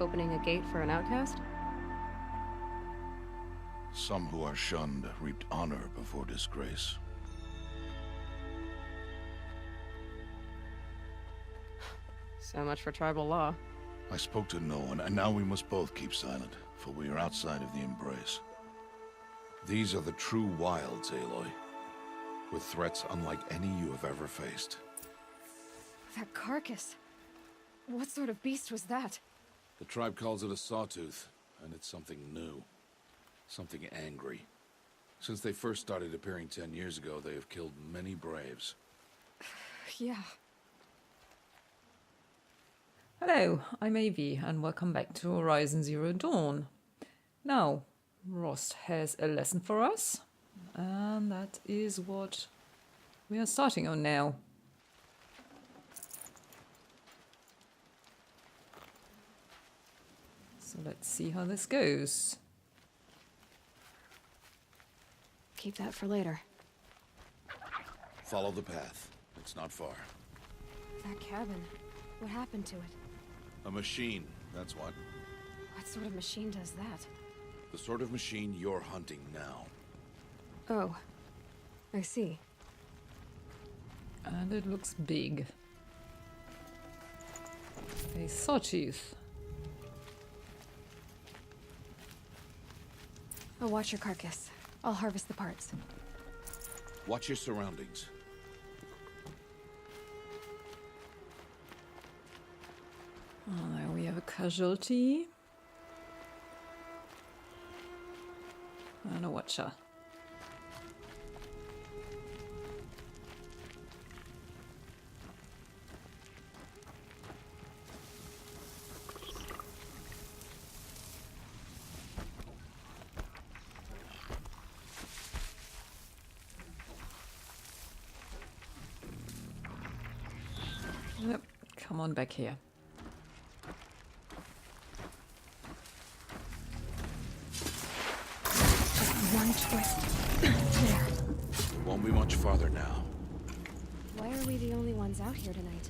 opening a gate for an outcast? Some who are shunned reaped honor before disgrace. So much for tribal law. I spoke to no one, and now we must both keep silent, for we are outside of the embrace. These are the true wilds, Aloy, with threats unlike any you have ever faced. That carcass. What sort of beast was that? The tribe calls it a Sawtooth, and it's something new. Something angry. Since they first started appearing 10 years ago, they have killed many braves. Yeah. Hello, I'm Avi, and welcome back to Horizon Zero Dawn. Now, Rost has a lesson for us, and that is what we are starting on now. So let's see how this goes. Keep that for later. Follow the path. It's not far. That cabin. What happened to it? A machine, that's what. What sort of machine does that? The sort of machine you're hunting now. Oh. I see. And it looks big. A Sawtooth. I'll watch your carcass. I'll harvest the parts. Watch your surroundings. Oh, there we have a casualty. And a watcher. Yep, come on back here. One twist. There. Won't be much farther now. Why are we the only ones out here tonight?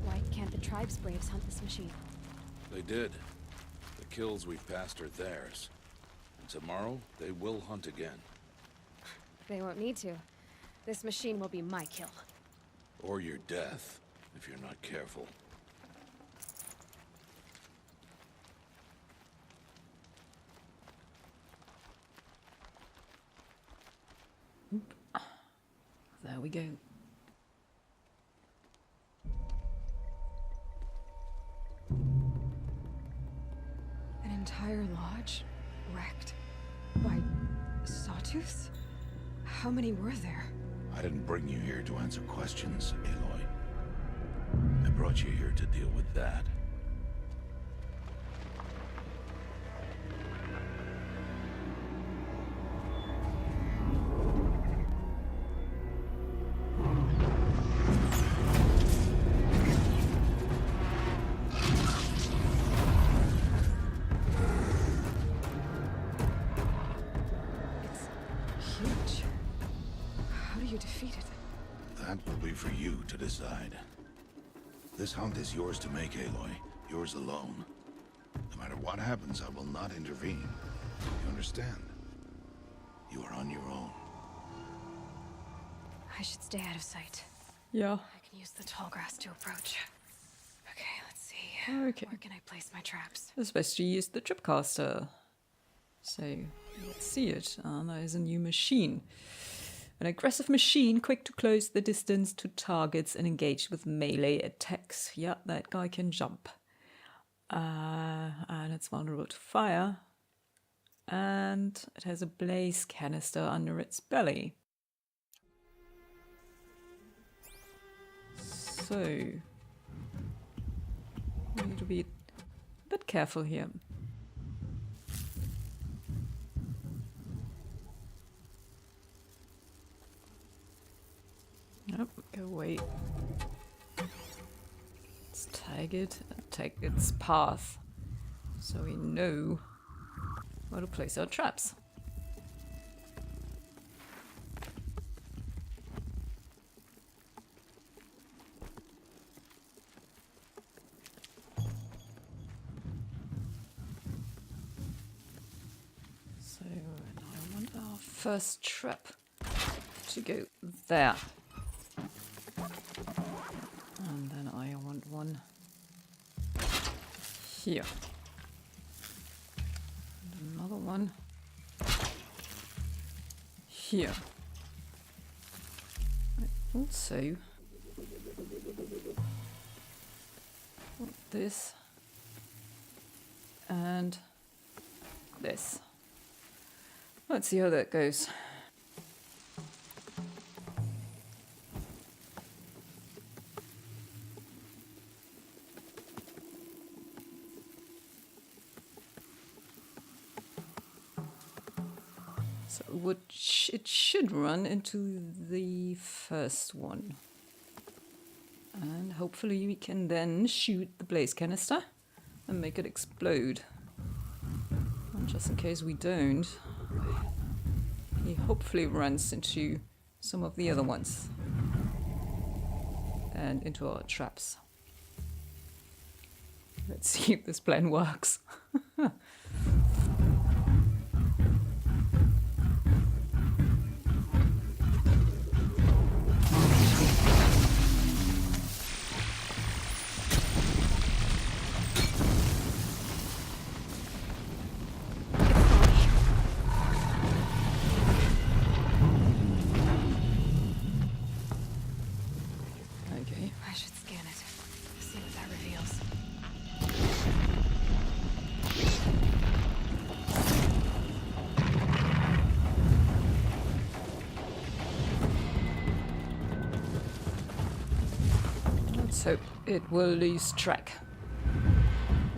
Why can't the tribe's braves hunt this machine? They did. The kills we've passed are theirs. And tomorrow, they will hunt again. They won't need to. This machine will be my kill. Or your death, if you're not careful. There we go. An entire lodge wrecked by sawtooths? How many were there? I didn't bring you here to answer questions, Aloy. I brought you here to deal with that. Huge. How do you defeat it? That will be for you to decide. This hunt is yours to make, Aloy. Yours alone. No matter what happens, I will not intervene. You understand? You are on your own. I should stay out of sight. Yeah. I can use the tall grass to approach. Okay, let's see. Okay. Where can I place my traps? It's best to use the Ropecaster. So, let's see it. There is a new machine. An aggressive machine, quick to close the distance to targets and engage with melee attacks. Yeah, that guy can jump. And it's vulnerable to fire. And it has a blaze canister under its belly. So, we need to be a bit careful here. Yep, go away. Let's tag it and take its path so we know where to place our traps. first trap to go there. And then I want one here. And another one here. I also want this and this. Let's see how that goes. So it should run into the first one. And hopefully we can then shoot the blaze canister and make it explode. And just in case we don't, he hopefully runs into some of the other ones. And into our traps. Let's see if this plan works. I should scan it. See what that reveals. Let's hope it will lose track.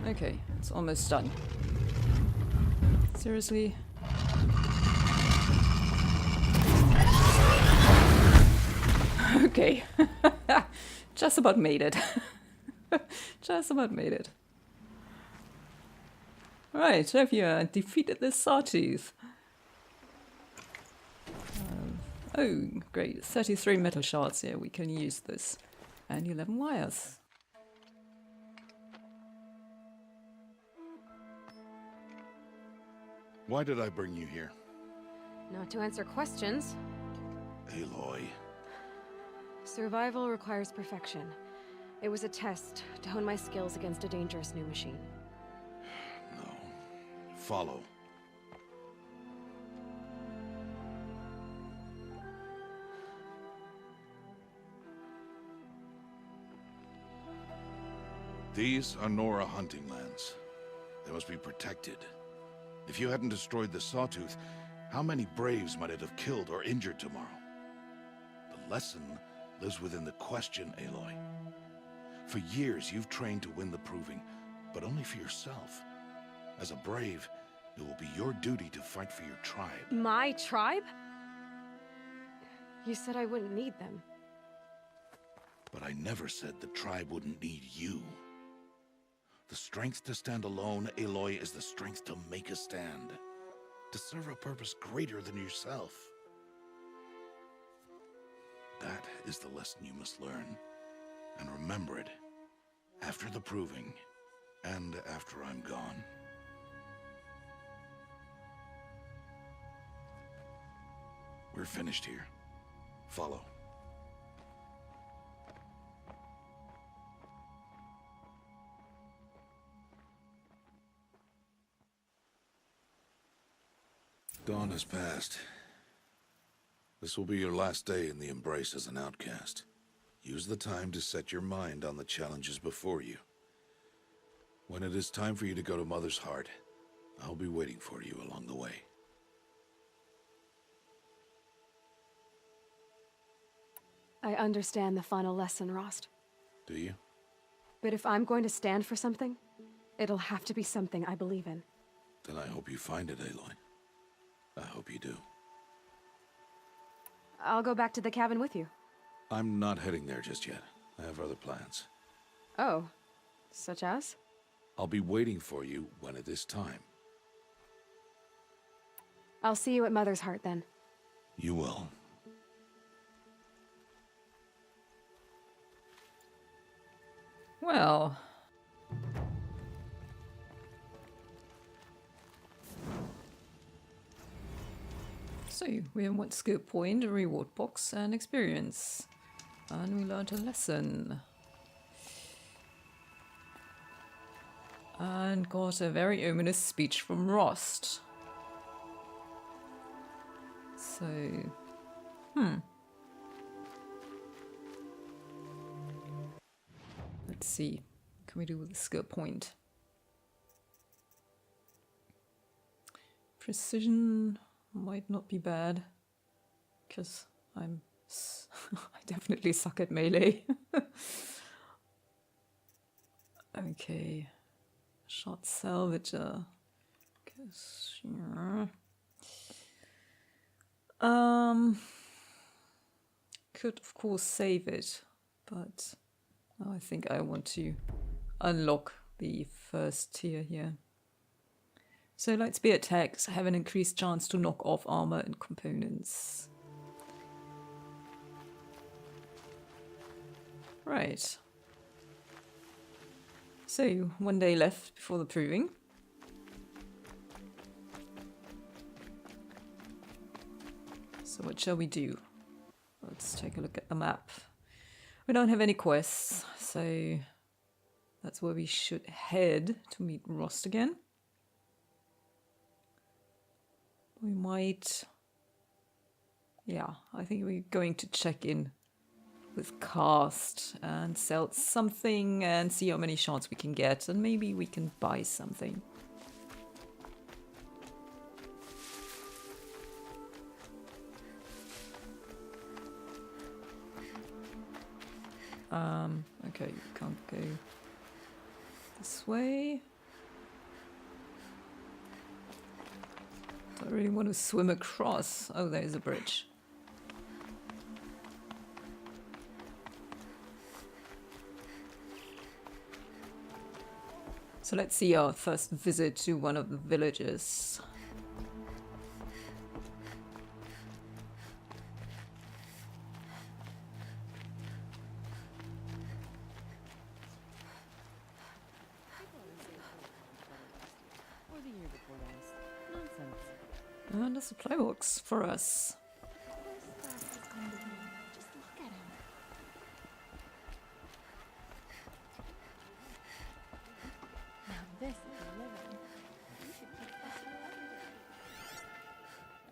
Okay, it's almost done. Seriously? Okay. Just about made it. Just about made it. Right, have you defeated the Sawtooth? Oh, great. 33 metal shards here. We can use this. And 11 wires. Why did I bring you here? Not to answer questions. Aloy. Survival requires perfection. It was a test to hone my skills against a dangerous new machine. No. Follow. These are Nora hunting lands. They must be protected. If you hadn't destroyed the Sawtooth, how many Braves might it have killed or injured tomorrow? The lesson lives within the question, Aloy. For years, you've trained to win the proving, but only for yourself. As a Brave, it will be your duty to fight for your tribe. My tribe? You said I wouldn't need them. But I never said the tribe wouldn't need you. The strength to stand alone, Aloy, is the strength to make a stand. To serve a purpose greater than yourself. That is the lesson you must learn. And remember it. After the proving. And after I'm gone. We're finished here. Follow. Dawn has passed. This will be your last day in the Embrace as an outcast. Use the time to set your mind on the challenges before you. When it is time for you to go to Mother's Heart, I'll be waiting for you along the way. I understand the final lesson, Rost. Do you? But if I'm going to stand for something, it'll have to be something I believe in. Then I hope you find it, Aloy. I hope you do. I'll go back to the cabin with you. I'm not heading there just yet. I have other plans. Oh, such as? I'll be waiting for you when it is time. I'll see you at Mother's Heart then. You will. Well. So, we have one skill point, a reward box, and experience. And we learned a lesson. And got a very ominous speech from Rost. So, let's see. What can we do with the skill point? Precision might not be bad, because I definitely suck at melee. Okay, shot salvager. Guess, yeah. Could of course save it, but I think I want to unlock the first tier here. So light spear attacks have an increased chance to knock off armor and components. Right. So, one day left before the proving. So what shall we do? Let's take a look at the map. We don't have any quests, so that's where we should head to meet Rost again. We might... Yeah, I think we're going to check in with Cast and sell something and see how many shots we can get, and maybe we can buy something. Okay, you can't go this way. Don't really want to swim across. Oh, there's a bridge. So let's see our first visit to one of the villages. And a supply box for us.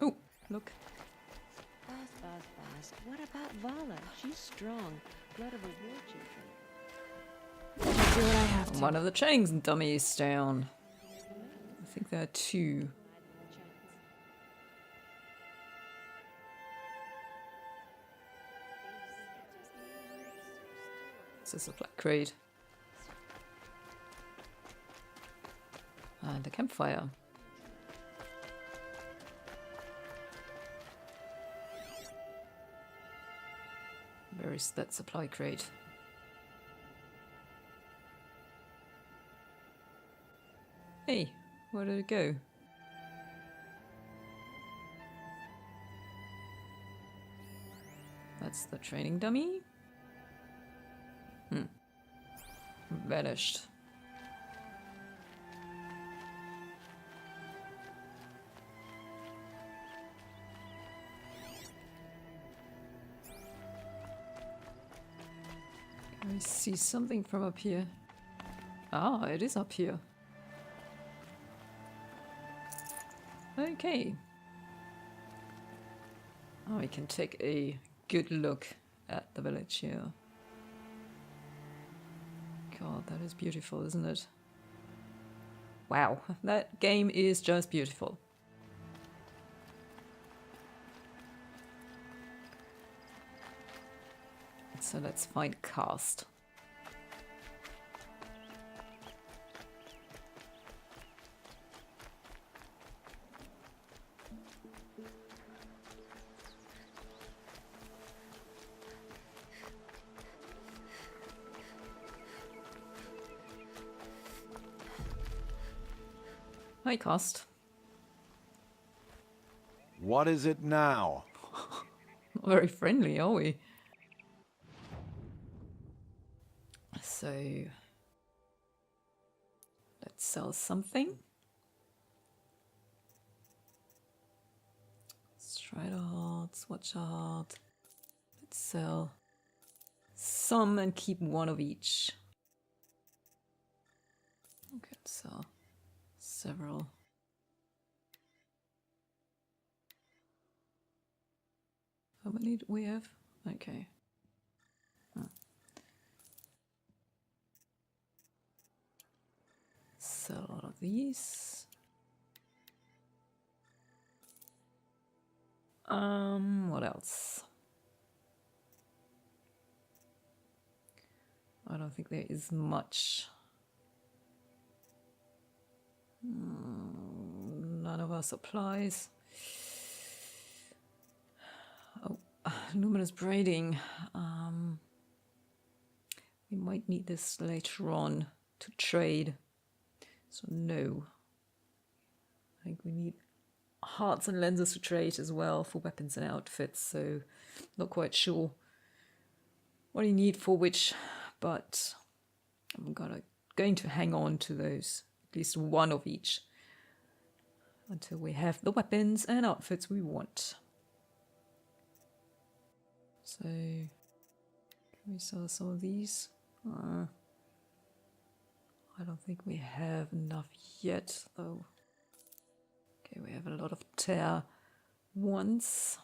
Oh, look. Fast. What about Vala? She's strong. Blood of a war children. I'll do what I have to. One of the chains dummies down. I think there are two. It's a supply crate. And a campfire. Where is that supply crate? Hey, where did it go? That's the training dummy? Vanished. I see something from up here. Ah, it is up here. Okay. Oh, we can take a good look at the village here. God, that is beautiful, isn't it? Wow, that game is just beautiful. So let's find Cast. Hi, Cast. What is it now? Not very friendly, are we? So, let's sell something. Let's try Swatch art. Let's sell some and keep one of each. Okay, sell several. How many do we have? Okay. Sell all of these. What else? I don't think there is much. None of our supplies. Oh, luminous braiding. We might need this later on to trade. So no. I think we need hearts and lenses to trade as well for weapons and outfits, so not quite sure what you need for which, but I'm going to hang on to those, at least one of each, until we have the weapons and outfits we want. So, can we sell some of these? I don't think we have enough yet, though. Okay, we have a lot of tear ones.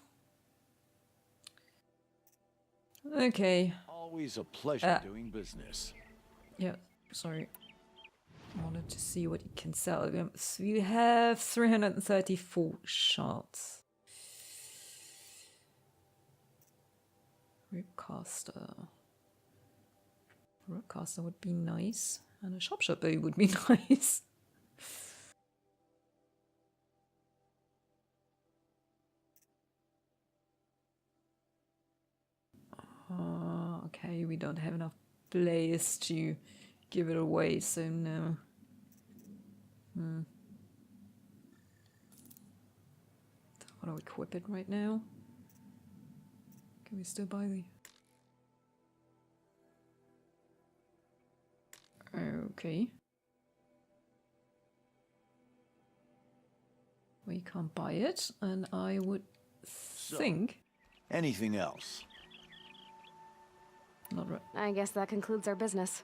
Okay. Always a pleasure doing business. Yeah, sorry. I wanted to see what you can sell. We have 334 shards. Ropecaster. Ropecaster would be nice. And a Sharpshot bow would be nice. Okay, we don't have enough blaze to give it away, so no. Don't want to equip it right now. Can we still buy the... Okay. We can't buy it, and I would think... Anything else? Not right. I guess that concludes our business.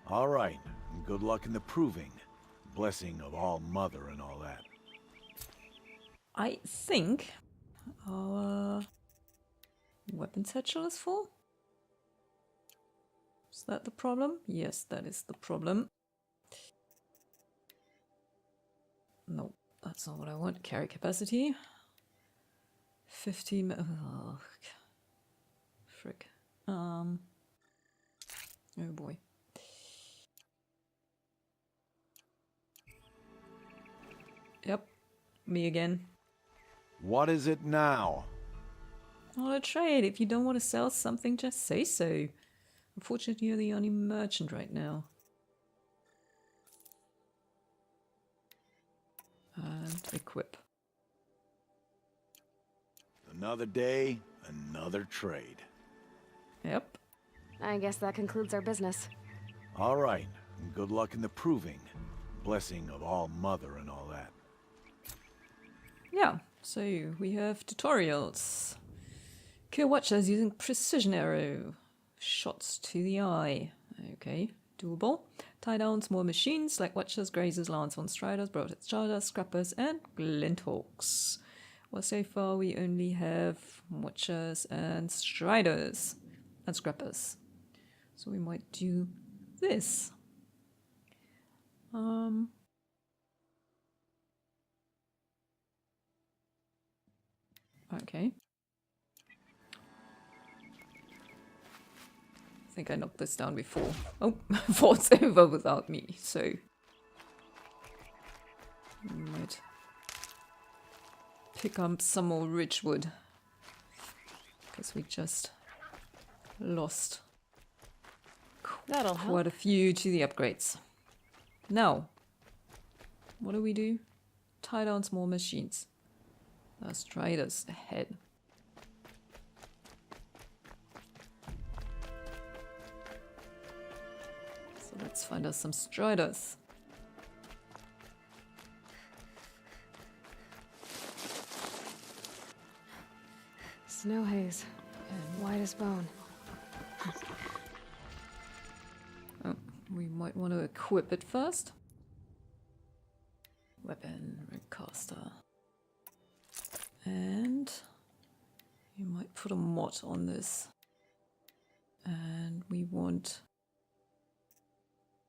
All right, and good luck in the proving. Blessing of all mother and all that. I think our weapon satchel is full. Is that the problem? Yes, that is the problem. No, that's not what I want. Carry capacity. 50. Oh, frick. Oh boy. Yep, me again. What is it now? Not a trade. If you don't want to sell something, just say so. Unfortunately, you're the only merchant right now. And equip. Another day, another trade. Yep. I guess that concludes our business. All right, and good luck in the proving. Blessing of all mother and all that. Yeah, so we have tutorials. Kill watchers using precision arrow. Shots to the eye. Okay, doable. Tie down small machines like watchers, grazers, lance on striders, broadside chargers, scrappers, and glinthawks. Well, so far we only have watchers and striders and scrappers. So we might do this. Okay. I think I knocked this down before. Oh, fought over without me, so... Might pick up some more ridgewood. Because we just lost That'll help. quite a few to the upgrades. Now, what do we do? Tie down small machines. There's striders ahead. So let's find us some striders. Snow haze. White as bone. Oh, we might want to equip it first. Weapon, Ropecaster. And you might put a mod on this. And we want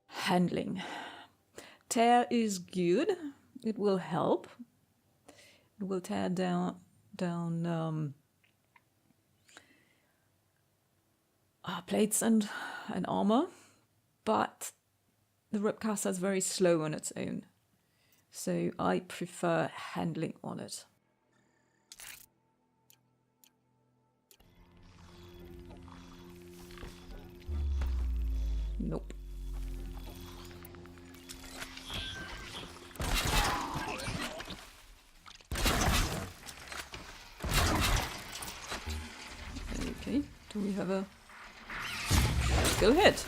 handling. Tear is good. It will help. It will tear down plates and armor, but the Ropecaster is very slow on its own, so I prefer handling on it. Nope. Okay, do we have a skill hit?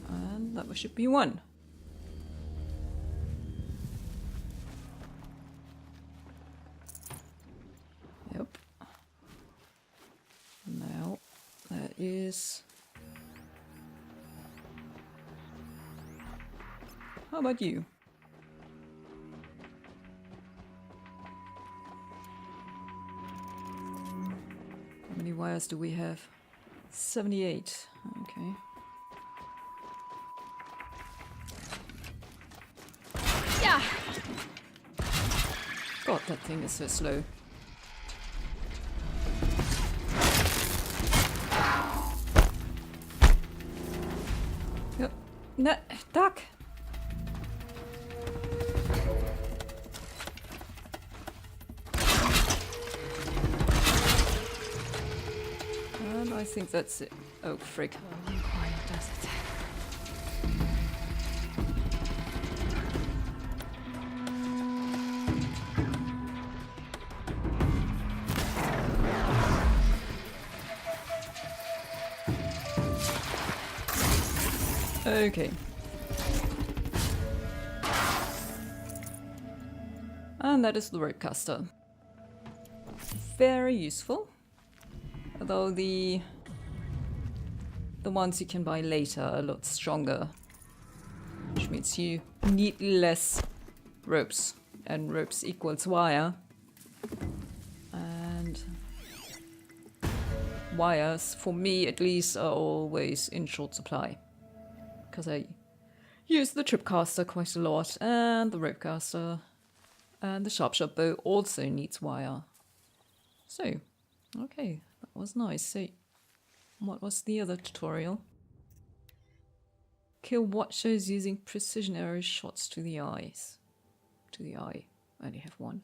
And that should be one. Yep. Now that is. How about you? How many wires do we have? 78. Okay. Yeah. God, that thing is so slow. Yep. No, duck. And I think that's it. Oh, frick. Quiet does it. Okay. And that is the Ropecaster. Very useful. Although the ones you can buy later are a lot stronger. Which means you need less ropes. And ropes equals wire. And wires, for me at least, are always in short supply. Because I use the Tripcaster quite a lot, and the Ropecaster, and the Sharpshot bow also needs wire. So, okay, that was nice. So, what was the other tutorial? Kill watchers using precision arrow shots to the eyes. To the eye. I only have one.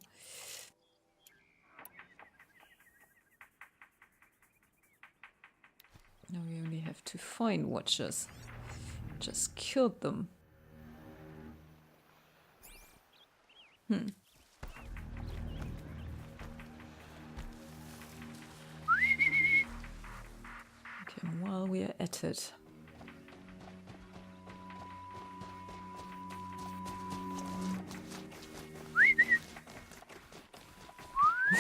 Now we only have to find watchers. Just killed them. Okay, while we are at it.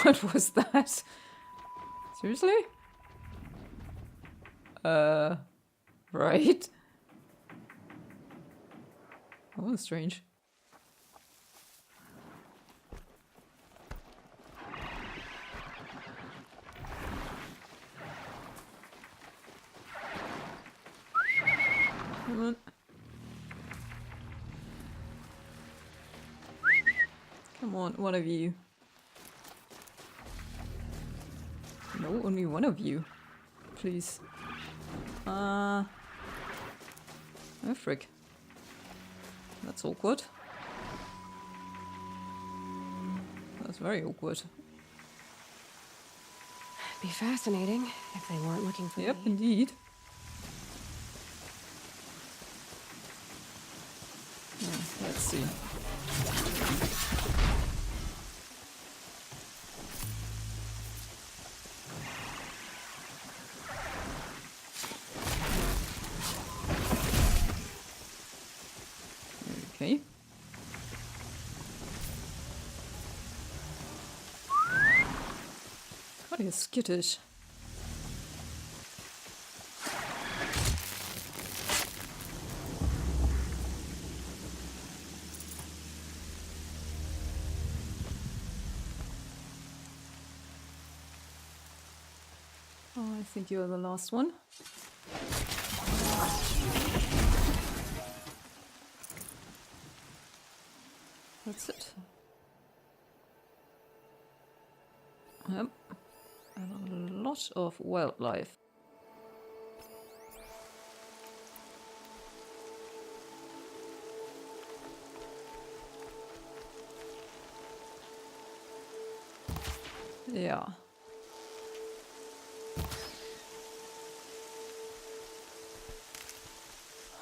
What was that? Seriously? Right. That was strange. Come on. Come on, one of you. No, only one of you. Please. Oh, frick. That's awkward. That's very awkward. Be fascinating if they weren't looking for Yep, me. indeed. Let's see. Okay. You're skittish. Oh, I think you're the last one. That's it. Yep. And a lot of wildlife. Yeah.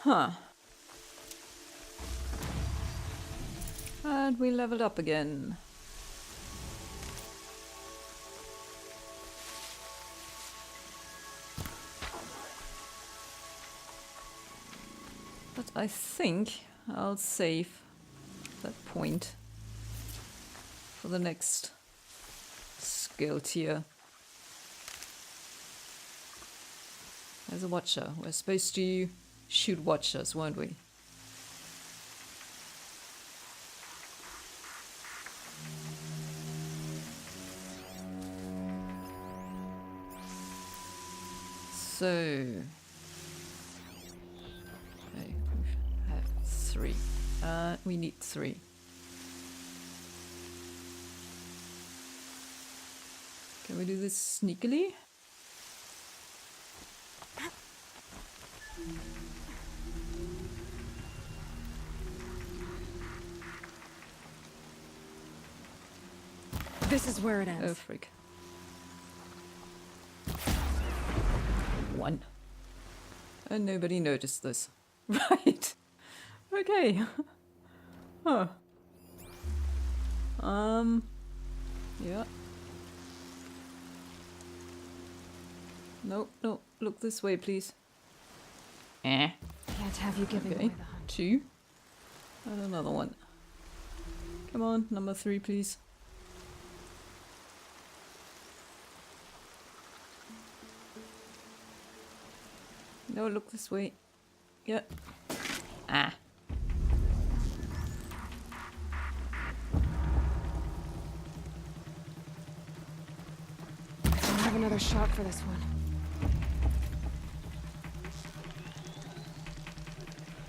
Huh. And we leveled up again. But I think I'll save that point for the next skill tier. As a watcher, we're supposed to shoot watchers, weren't we? So, okay, we have 3. We need 3. Can we do this sneakily? This is where it ends. Oh, freak. 1. And nobody noticed this. Right. Okay. Huh. Yeah. No, no. Look this way, please. Can't have you giving Okay. away the hunt. 2. And another one. Come on, number 3, please. No, look this way. Yeah. Ah. I'll have another shot for this one.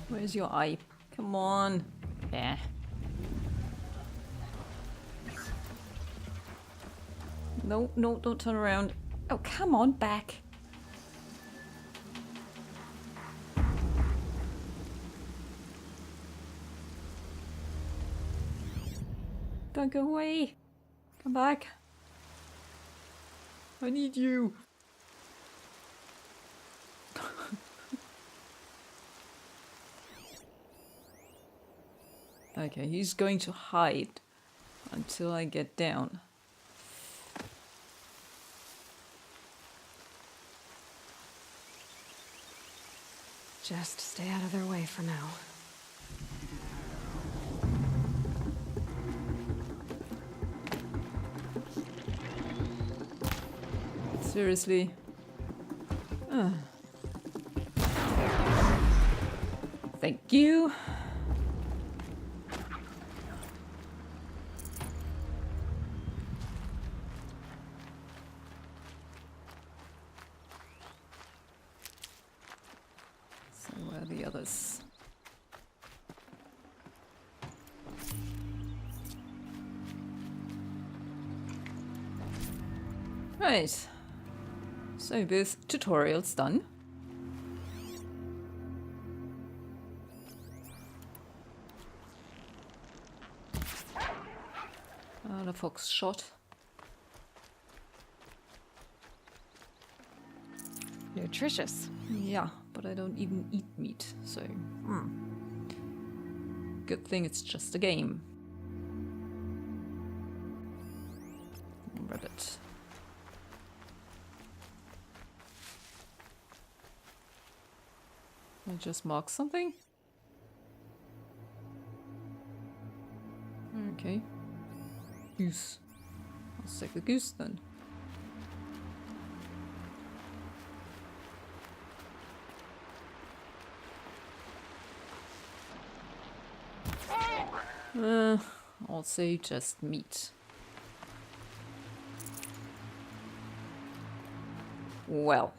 Where's your eye? Come on. Yeah. No, no, don't turn around. Oh, come on, back. Don't go away. Come back. I need you. Okay, he's going to hide until I get down. Just stay out of their way for now. Seriously. Thank you. So where are the others? Right. So both tutorials done. The fox shot. Nutritious. Yeah, but I don't even eat meat, so good thing it's just a game. Rabbit. I just mark something? Okay. Goose. I'll take the goose then. I'll say just meat. Well.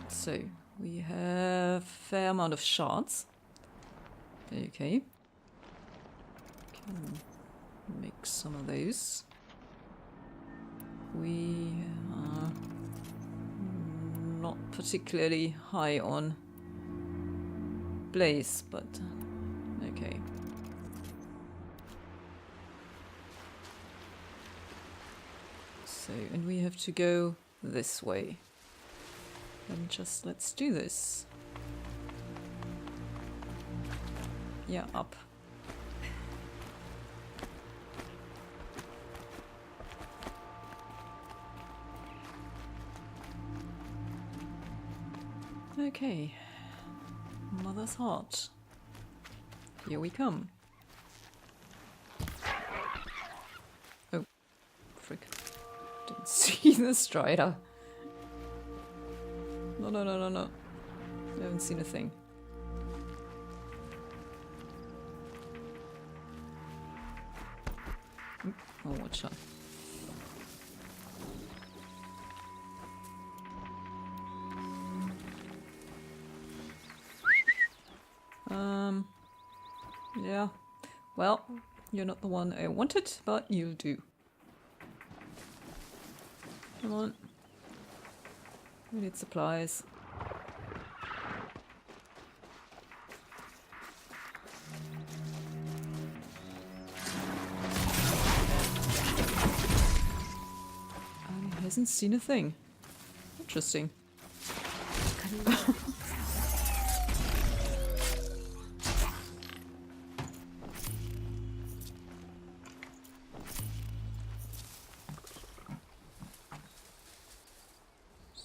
So, we have a fair amount of shards. Okay. Can make some of those. We are not particularly high on blaze, but okay. So, and we have to go this way. Then just let's do this. Yeah, up. Okay. Mother's heart. Here we come. Oh, frick. Didn't see the strider. No, no, no, no, no. I haven't seen a thing. Oh, watch out. Yeah. Well, you're not the one I wanted, but you'll do. Come on. We need supplies. He hasn't seen a thing. Interesting.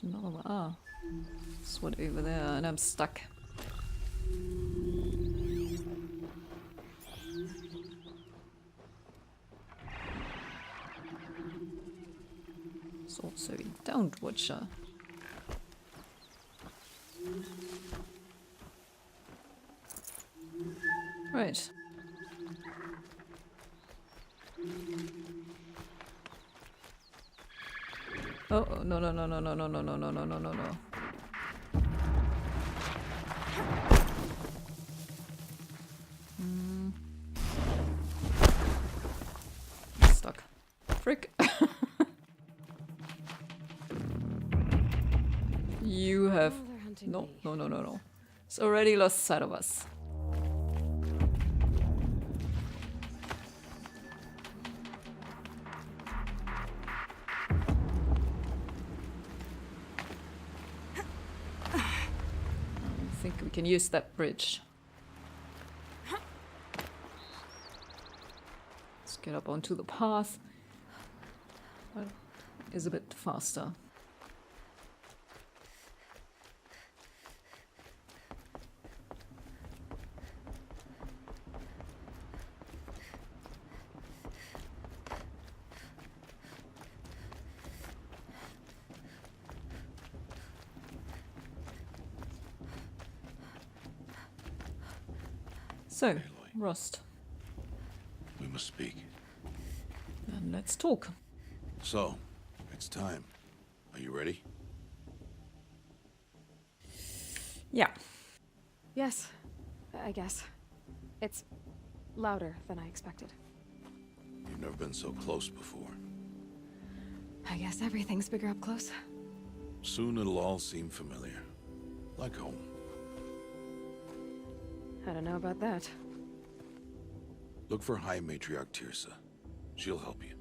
There's another one. Ah. There's one over there, and I'm stuck. There's also a downed watcher. Right. Oh, no, no, no, no, no, no, no, no, no, no, no, no, no. Stuck. Frick. You have... Oh, they're hunting No, me. no, no, no, no. It's already lost sight of us. I think we can use that bridge. Let's get up onto the path. That is a bit faster. So, Aloy. Rust. We must speak. And let's talk. So, it's time. Are you ready? Yeah. Yes, I guess. It's louder than I expected. You've never been so close before. I guess everything's bigger up close. Soon it'll all seem familiar. Like home. I don't know about that. Look for High Matriarch Tirsa. She'll help you.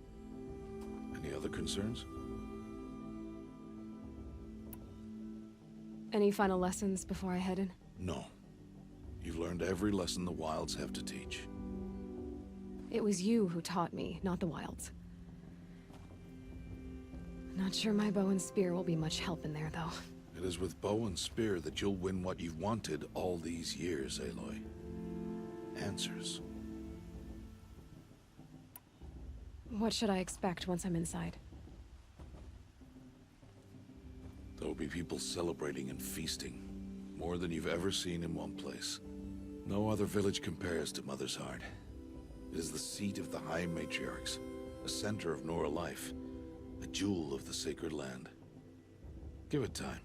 Any other concerns? Any final lessons before I head in? No. You've learned every lesson the Wilds have to teach. It was you who taught me, not the Wilds. Not sure my bow and spear will be much help in there, though. It is with bow and spear that you'll win what you've wanted all these years, Aloy. Answers. What should I expect once I'm inside? There'll be people celebrating and feasting. More than you've ever seen in one place. No other village compares to Mother's Heart. It is the seat of the High Matriarchs, a center of Nora life, a jewel of the sacred land. Give it time,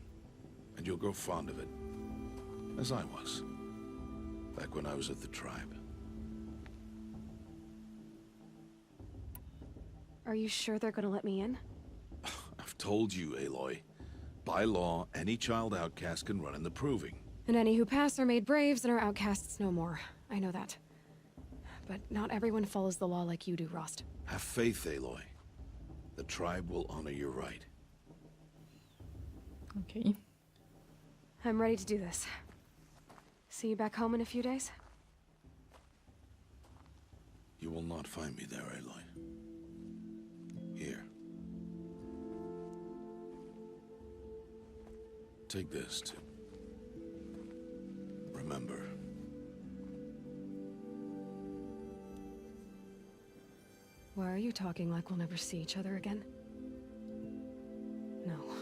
and you'll grow fond of it. As I was, back when I was at the tribe. Are you sure they're gonna let me in? I've told you, Aloy. By law, any child outcast can run in the proving. And any who pass are made braves and are outcasts no more. I know that. But not everyone follows the law like you do, Rost. Have faith, Aloy. The tribe will honor your right. Okay. I'm ready to do this. See you back home in a few days? You will not find me there, Aloy. Here. Take this, too. Remember. Why are you talking like we'll never see each other again? No.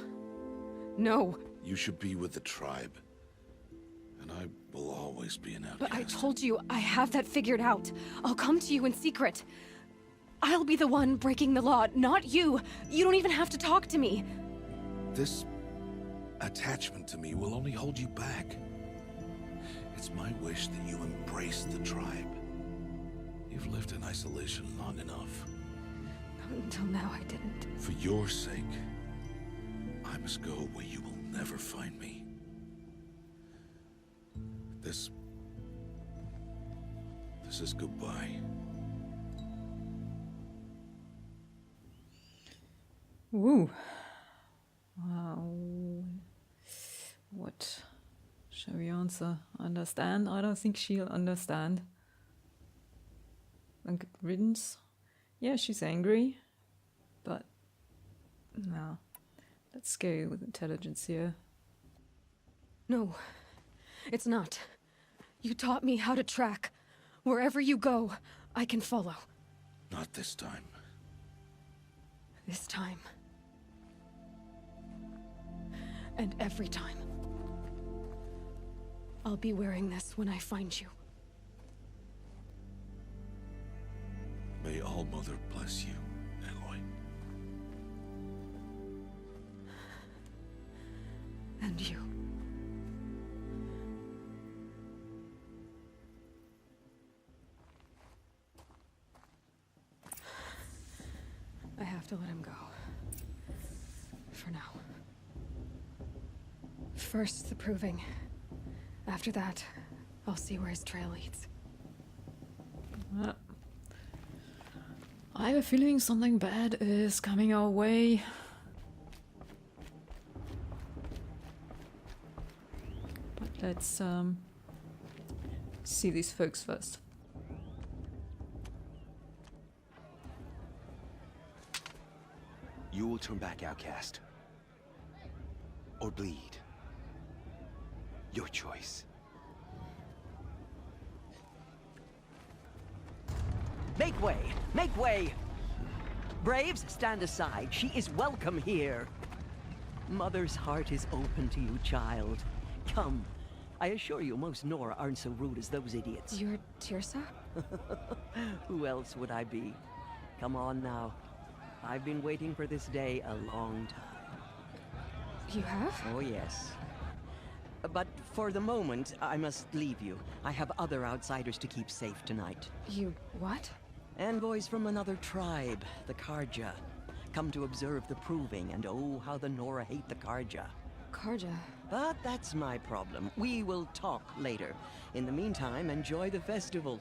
No! You should be with the tribe. And I will always be an outcast. But I told you, I have that figured out. I'll come to you in secret. I'll be the one breaking the law, not you. You don't even have to talk to me. This attachment to me will only hold you back. It's my wish that you embrace the tribe. You've lived in isolation long enough. Until now, I didn't. For your sake, I must go where you will never find me. This is goodbye. Ooh. Wow. What shall we answer? Understand? I don't think she'll understand. And good riddance. Yeah, she's angry. But no. Let's go with intelligence here. No, it's not. You taught me how to track. Wherever you go, I can follow. Not this time. This time. And every time. I'll be wearing this when I find you. May All Mother bless you, Aloy. And you. I have to let him go. For now. First, the proving. After that, I'll see where his trail leads. I have a feeling something bad is coming our way. But let's see these folks first. You will turn back, outcast. Or bleed. Your choice. Make way! Make way! Braves, stand aside. She is welcome here. Mother's heart is open to you, child. Come. I assure you, most Nora aren't so rude as those idiots. You're Tirsa? Who else would I be? Come on now. I've been waiting for this day a long time. You have? Oh, yes. But for the moment, I must leave you. I have other outsiders to keep safe tonight. You what? Envoys from another tribe, the Karja. Come to observe the proving, and oh, how the Nora hate the Karja. Karja. But that's my problem. We will talk later. In the meantime, enjoy the festival.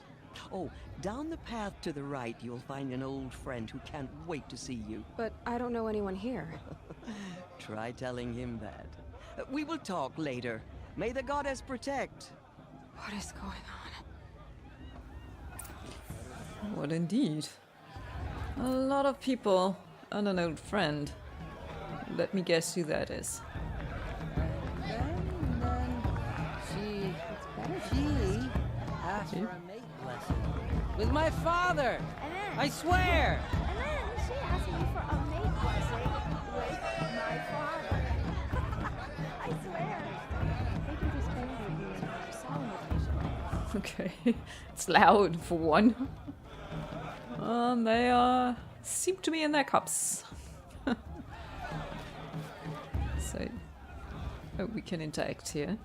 Oh, down the path to the right, you'll find an old friend who can't wait to see you. But I don't know anyone here. Try telling him that. We will talk later. May the goddess protect. What is going on? What indeed? A lot of people and an old friend. Let me guess who that is. She asked for a mate blessing. With my father! I swear! And then she asked me for a mate blessing with my father. I swear. I think this baby is my solemn occasion. Okay, it's loud for one. They seem to be in their cups. So, oh, we can interact here.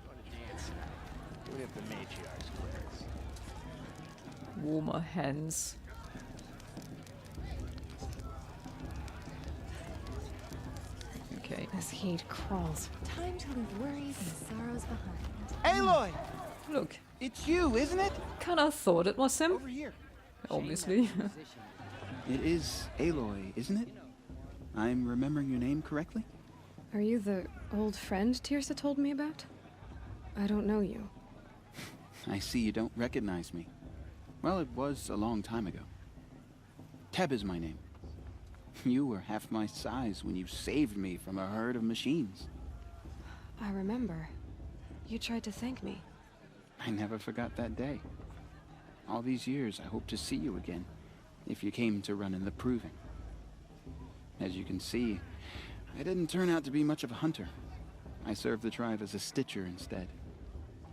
Warmer hands. Okay. This heat crawls. Time to leave worries and sorrows behind. Aloy! Look, It's you, isn't it? kinda thought it was him. Over here. Obviously. It is Aloy, isn't it? I'm remembering your name correctly? Are you the old friend Tirsa told me about? I don't know you. I see you don't recognize me. Well, it was a long time ago. Teb is my name. You were half my size when you saved me from a herd of machines. I remember. You tried to thank me. I never forgot that day. All these years, I hope to see you again, if you came to run in the proving. As you can see, I didn't turn out to be much of a hunter. I served the tribe as a stitcher instead,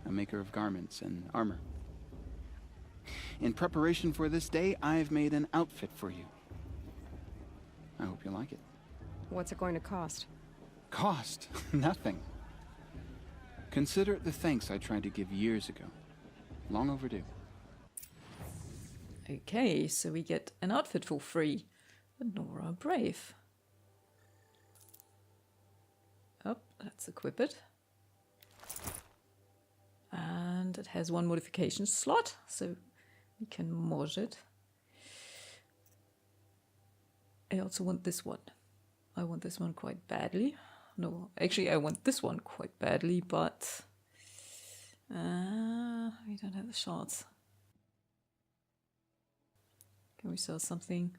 a maker of garments and armor. In preparation for this day, I've made an outfit for you. I hope you like it. What's it going to cost? Cost? Nothing. Consider it the thanks I tried to give years ago. Long overdue. Okay, so we get an outfit for free. Nora Brave. Oh, let's equip it. And it has one modification slot, so we can mod it. I also want this one. I want this one quite badly. No, actually I want this one quite badly, but we don't have the shards. Can we sell something?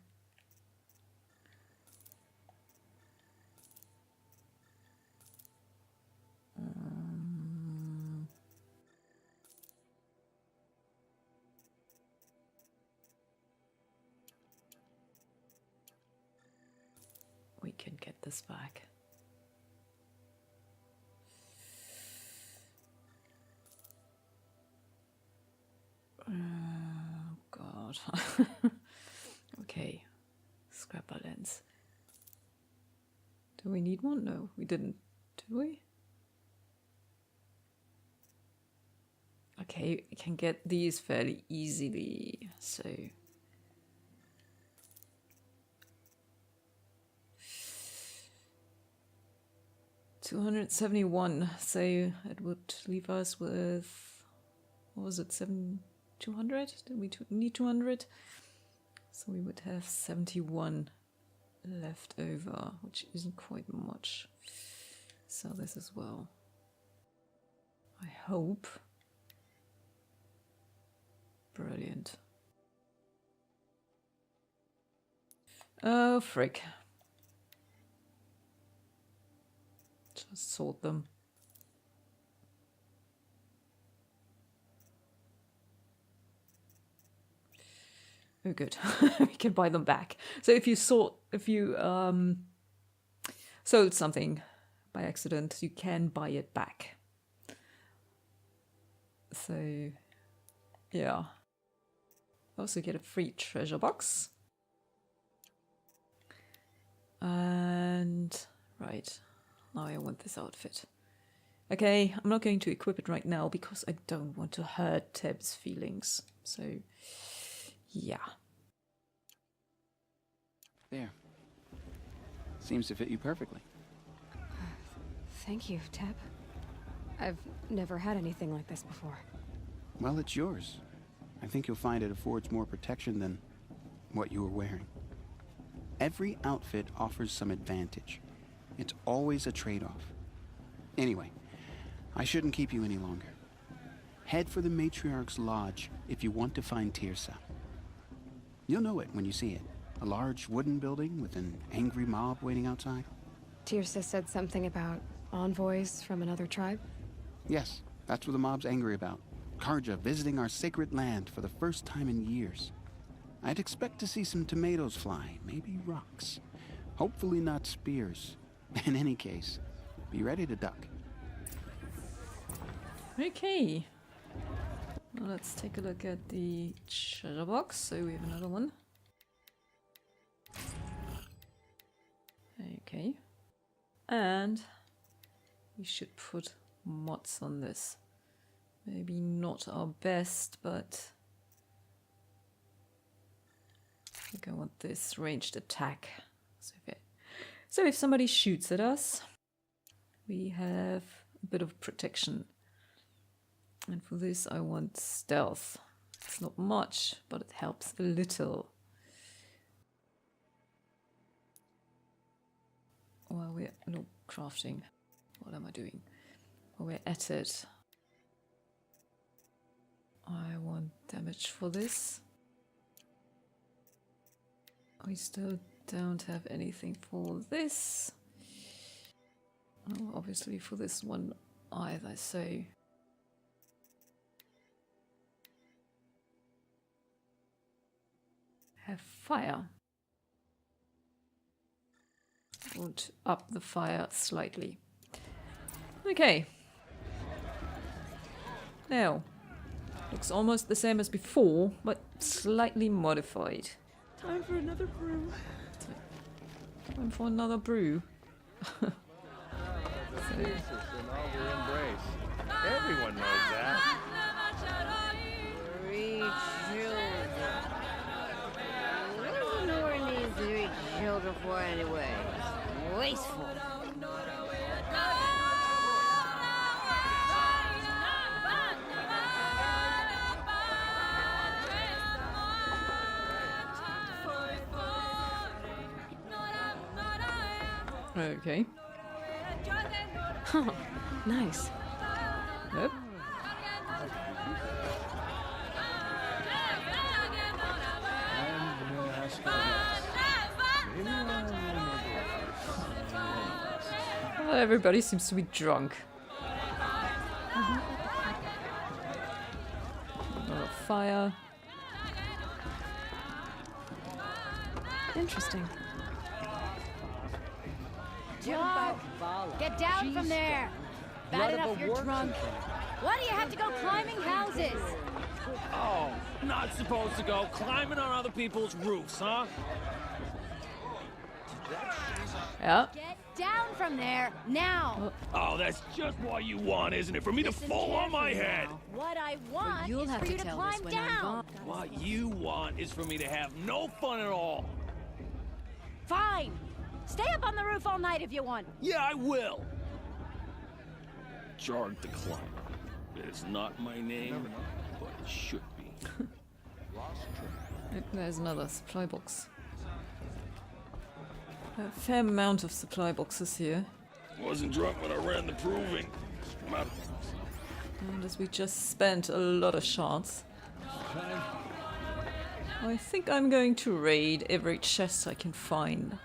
We can get this back. Oh God. Okay, scrap our lens. Do we need one? No, we didn't, did we? Okay, we can get these fairly easily, so... $271, so it would leave us with... What was it, 200? Did we need 200? So we would have 71 left over, which isn't quite much. Sell this as well. I hope. Brilliant. Oh, frick. Just sort them. Oh, good. We can buy them back. So if you sold something by accident, you can buy it back. So, yeah. Also get a free treasure box. And, right. Now I want this outfit. Okay, I'm not going to equip it right now because I don't want to hurt Teb's feelings. So... yeah. There. Seems to fit you perfectly. Thank you, Teb. I've never had anything like this before. Well, it's yours. I think you'll find it affords more protection than what you were wearing. Every outfit offers some advantage. It's always a trade-off. Anyway, I shouldn't keep you any longer. Head for the Matriarch's Lodge if you want to find Tirsa. You'll know it when you see it. A large wooden building with an angry mob waiting outside. Tirsa said something about envoys from another tribe? Yes, that's what the mob's angry about. Karja visiting our sacred land for the first time in years. I'd expect to see some tomatoes fly, maybe rocks. Hopefully not spears. In any case, be ready to duck. Okay. let's take a look at the treasure box. So we have another one. Okay. And we should put mods on this. Maybe not our best, but I think I want this ranged attack. So if somebody shoots at us, we have a bit of protection. And for this I want stealth. It's not much, but it helps a little. While we're crafting. What am I doing? While we're at it, I want damage for this. We still don't have anything for this. Oh, obviously for this one either, so have fire. Want to up the fire slightly. Okay. Now, looks almost the same as before, but slightly modified. Time for another brew. Time for another brew. Everyone knows that. Three children. What does the Nora need three children for anyway? Wasteful. Okay. Oh, nice. Yep. Well, everybody seems to be drunk. Another fire. Interesting. Joe, get down from there. Bad enough you're drunk. Why do you have to go climbing houses? Oh, not supposed to go climbing on other people's roofs, huh? Yeah. Get down from there now. Oh, that's just what you want, isn't it? For me to fall on my head. What I want You'll is have for to you to tell climb this when I'm down. gone. What you want is for me to have no fun at all. Fine. Stay up on the roof all night if you want. Yeah, I will. Jarg the Climber. It's not my name, but it should be. There's another supply box. A fair amount of supply boxes here. Wasn't drunk when I ran the proving. And as we just spent a lot of shards, I think I'm going to raid every chest I can find.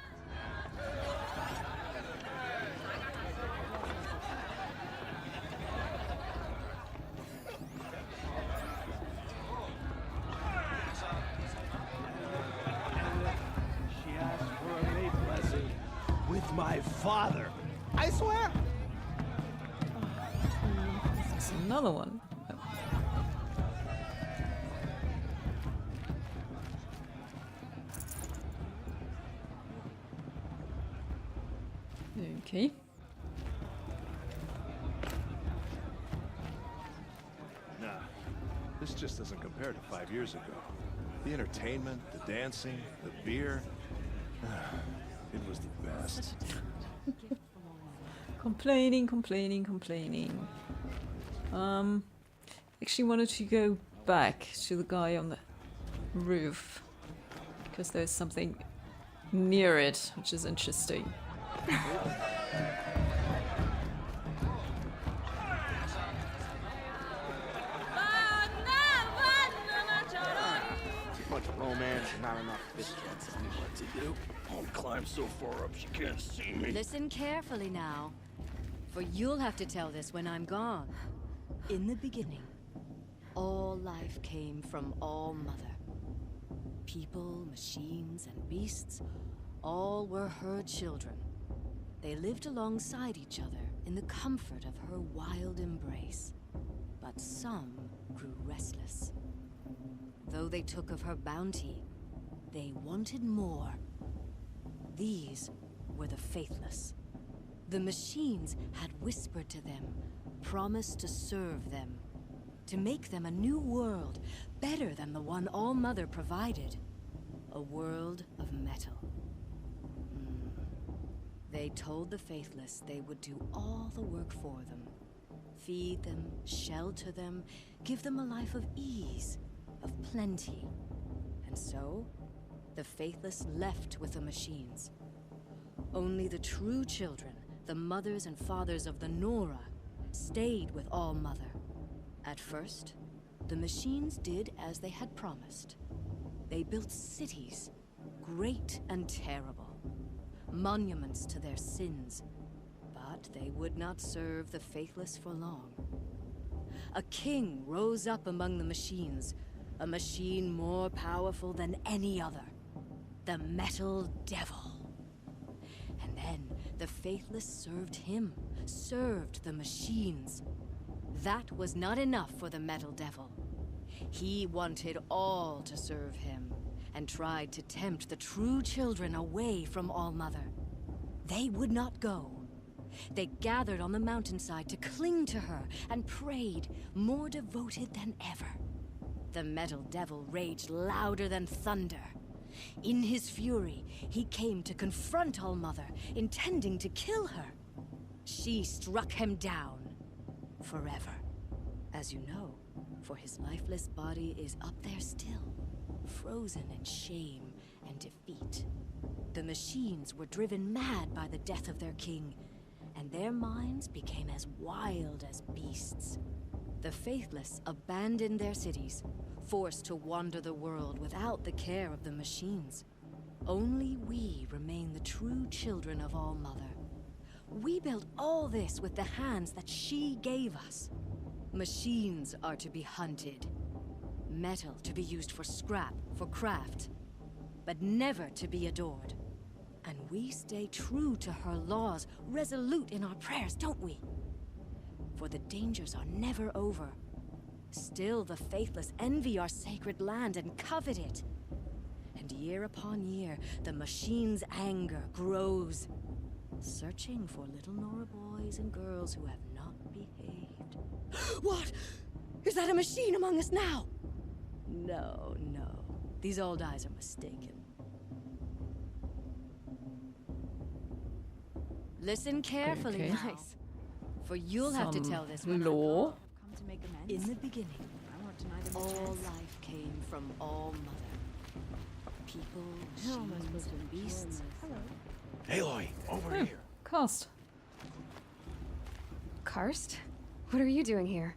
She asked for a mate blessing with my father. I swear. There's another one. Okay. Nah, this just doesn't compare to 5 years ago. The entertainment, the dancing, the beer. It was the best. Complaining. Actually wanted to go back to the guy on the roof because there's something near it, which is interesting. Too much romance, not enough fish cats. What to do? I'll climb so far up she can't see me. Listen carefully now, for you'll have to tell this when I'm gone. In the beginning, all life came from All Mother. People, machines, and beasts, all were her children. They lived alongside each other in the comfort of her wild embrace. But some grew restless. Though they took of her bounty, they wanted more. These were the faithless. The machines had whispered to them, promised to serve them, to make them a new world, better than the one All-Mother provided. A world of metal. They told the faithless they would do all the work for them. Feed them, shelter them, give them a life of ease, of plenty. And so, the faithless left with the machines. Only the true children, the mothers and fathers of the Nora, stayed with All-Mother. At first, the machines did as they had promised. They built cities, great and terrible, monuments to their sins, but they would not serve the faithless for long. A king rose up among the machines, a machine more powerful than any other, the Metal Devil. And then the faithless served him, served the machines. That was not enough for the Metal Devil. He wanted all to serve him, and tried to tempt the true children away from All-Mother. They would not go. They gathered on the mountainside to cling to her and prayed, more devoted than ever. The Metal Devil raged louder than thunder. In his fury, he came to confront All-Mother, intending to kill her. She struck him down. Forever. As you know, for his lifeless body is up there still, frozen in shame and defeat. The machines were driven mad by the death of their king, and their minds became as wild as beasts. The faithless abandoned their cities, forced to wander the world without the care of the machines. Only we remain the true children of All-Mother. We built all this with the hands that she gave us. Machines are to be hunted. Metal to be used for scrap, for craft. But never to be adored. And we stay true to her laws, resolute in our prayers, don't we? For the dangers are never over. Still the faithless envy our sacred land and covet it. And year upon year, the machine's anger grows, searching for little Nora boys and girls who have not behaved. What? Is that a machine among us now? No, no. These old eyes are mistaken. Listen carefully, Okay. nice. For you'll have to tell this when law. come to make amends. In the beginning, all life came from All-Mother. People, machines, and beasts. Aloy, over here. Cast. Karst? What are you doing here?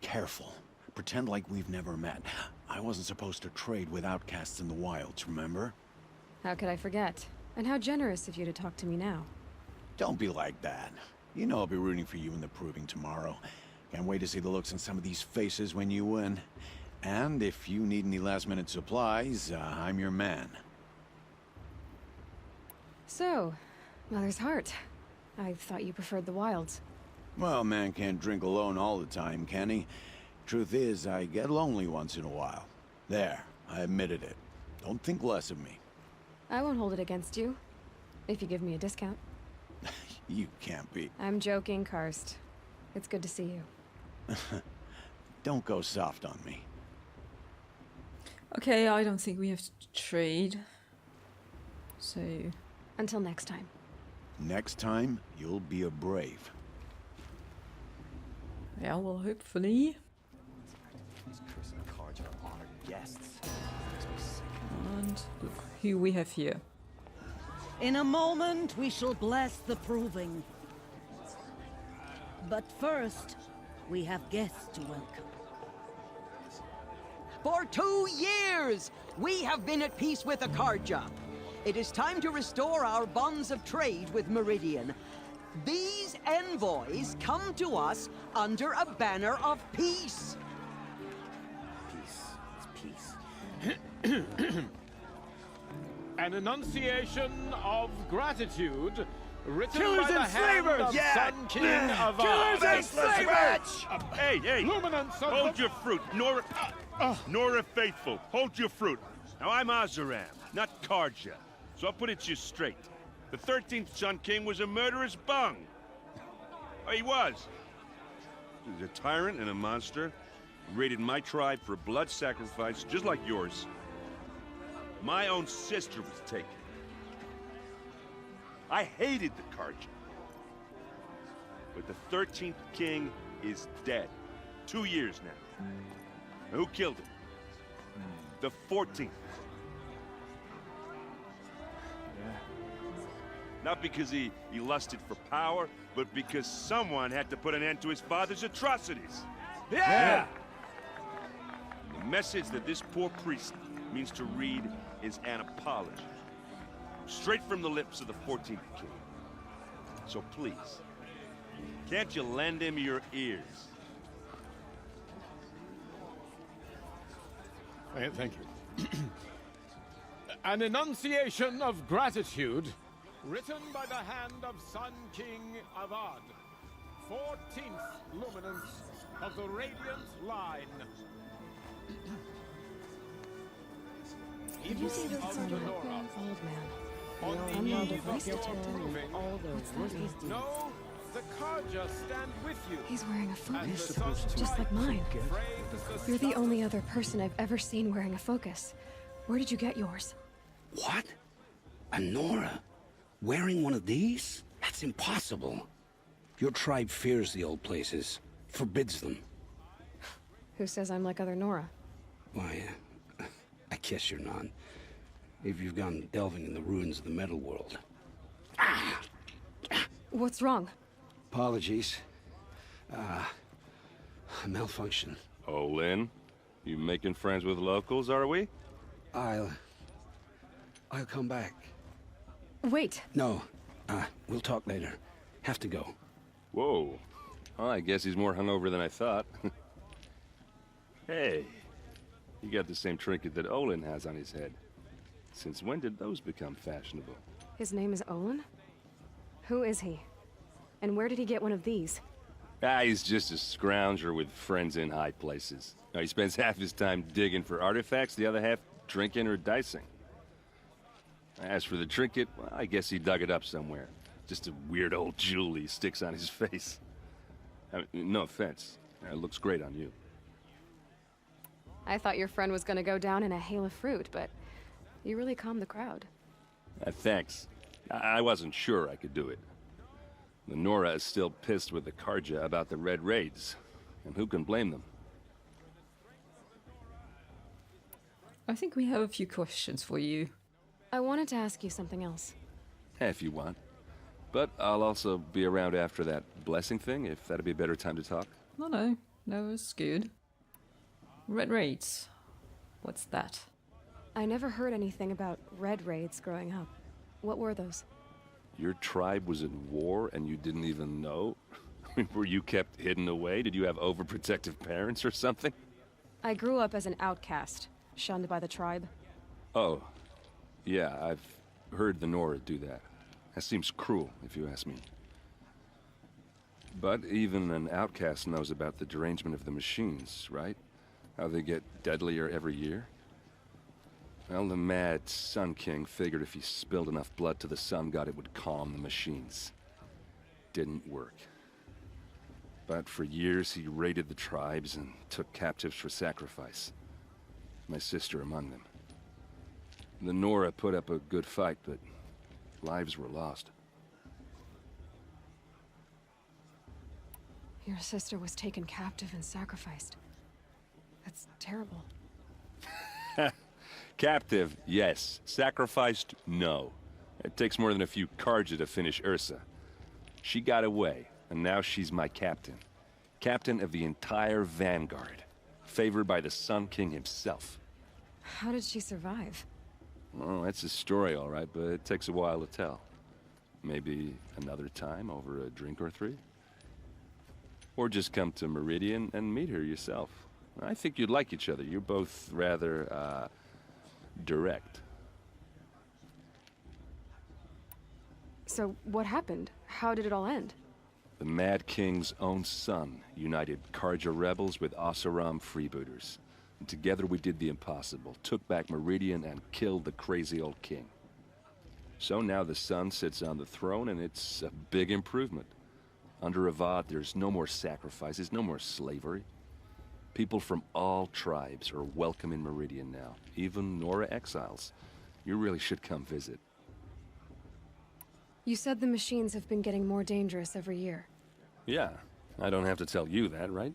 Careful. Pretend like we've never met. I wasn't supposed to trade with outcasts in the wilds, remember? How could I forget? And how generous of you to talk to me now. Don't be like that. You know I'll be rooting for you in the proving tomorrow. Can't wait to see the looks on some of these faces when you win. And if you need any last-minute supplies, I'm your man. So, Mother's Heart. I thought you preferred the wilds. Well, man can't drink alone all the time, can he? Truth is, I get lonely once in a while. There, I admitted it. Don't think less of me. I won't hold it against you. If you give me a discount. You can't be. I'm joking, Karst. It's good to see you. Don't go soft on me. Okay, I don't think we have to trade. So... Until next time. Next time, you'll be a brave. yeah, well, hopefully. And look who we have here. In a moment, we shall bless the proving. But first, we have guests to welcome. For 2 years, we have been at peace with Akarja. It is time to restore our bonds of trade with Meridian. These envoys come to us under a banner of peace. Peace. It's peace. An enunciation of gratitude Written Killers by the and hand slavers! of Yeah! Sun King of Killers and slavers! Hey, hey! Luminance of Hold the... your fruit, Nora. Nora Faithful, hold your fruit. Now I'm Azaram, not Karja, so I'll put it to you straight. The 13th Sun King was a murderous bung. Oh, he was. He was a tyrant and a monster. He raided my tribe for a blood sacrifice, just like yours. My own sister was taken. I hated the Karja. But the 13th king is dead. 2 years now. Now, who killed him? The 14th. Not because he lusted for power, but because someone had to put an end to his father's atrocities. Yeah! The message that this poor priest means to read is an apology. Straight from the lips of the 14th king. So please, can't you lend him your ears? Thank you. An enunciation of gratitude, written by the hand of Sun King Avad, 14th luminance of the Radiant Line. Did you see those old man? On the Unknown eve device of your detector. proving, All those What's that mean? know the Karja stand with you. He's wearing a And focus, the sun's just like light mine. frames the You're the sun. only other person I've ever seen wearing a focus. Where did you get yours? What? A Nora? Wearing one of these? That's impossible. Your tribe fears the old places, forbids them. Who says I'm like other Nora? Why, I guess you're none. If you've gone delving in the ruins of the metal world. What's wrong? Apologies. A malfunction. Oh, Lynn, you making friends with locals, are we? I'll come back. Wait. No, we'll talk later. Have to go. Whoa. Well, I guess he's more hungover than I thought. Hey, you got the same trinket that Olin has on his head. Since when did those become fashionable? His name is Olin? Who is he? And where did he get one of these? He's just a scrounger with friends in high places. Now, he spends half his time digging for artifacts, the other half drinking or dicing. As for the trinket, well, I guess he dug it up somewhere. Just a weird old jewel he sticks on his face. I mean, no offense. It looks great on you. I thought your friend was gonna go down in a hail of fruit, but you really calmed the crowd. Thanks. I wasn't sure I could do it. The Nora is still pissed with the Karja about the Red Raids, and who can blame them? I think we have a few questions for you. I wanted to ask you something else. If you want. But I'll also be around after that blessing thing, if that'd be a better time to talk. No, it's good. Red Raids. What's that? I never heard anything about red raids growing up. What were those? Your tribe was at war and you didn't even know? I mean, were you kept hidden away? Did you have overprotective parents or something? I grew up as an outcast, shunned by the tribe. Oh, yeah, I've heard the Nora do that. That seems cruel, if you ask me. But even an outcast knows about the derangement of the machines, right? How they get deadlier every year? Well, the mad Sun King figured if he spilled enough blood to the Sun God, it would calm the machines. Didn't work. But for years, he raided the tribes and took captives for sacrifice. My sister among them. The Nora put up a good fight, but lives were lost. Your sister was taken captive and sacrificed. That's terrible. Captive, yes. Sacrificed, no. It takes more than a few Karja to finish Ursa. She got away, and now she's my captain. Captain of the entire Vanguard. Favored by the Sun King himself. How did she survive? Well, that's a story, all right, but it takes a while to tell. Maybe another time over a drink or three? Or just come to Meridian and meet her yourself. I think you'd like each other. You're both rather, direct. So, what happened? How did it all end? The Mad King's own son united Karja rebels with Oseram freebooters. And together we did the impossible, took back Meridian and killed the crazy old king. So now the son sits on the throne and it's a big improvement. Under Avad, there's no more sacrifices, no more slavery. People from all tribes are welcome in Meridian now, even Nora exiles. You really should come visit. You said the machines have been getting more dangerous every year. Yeah, I don't have to tell you that, right?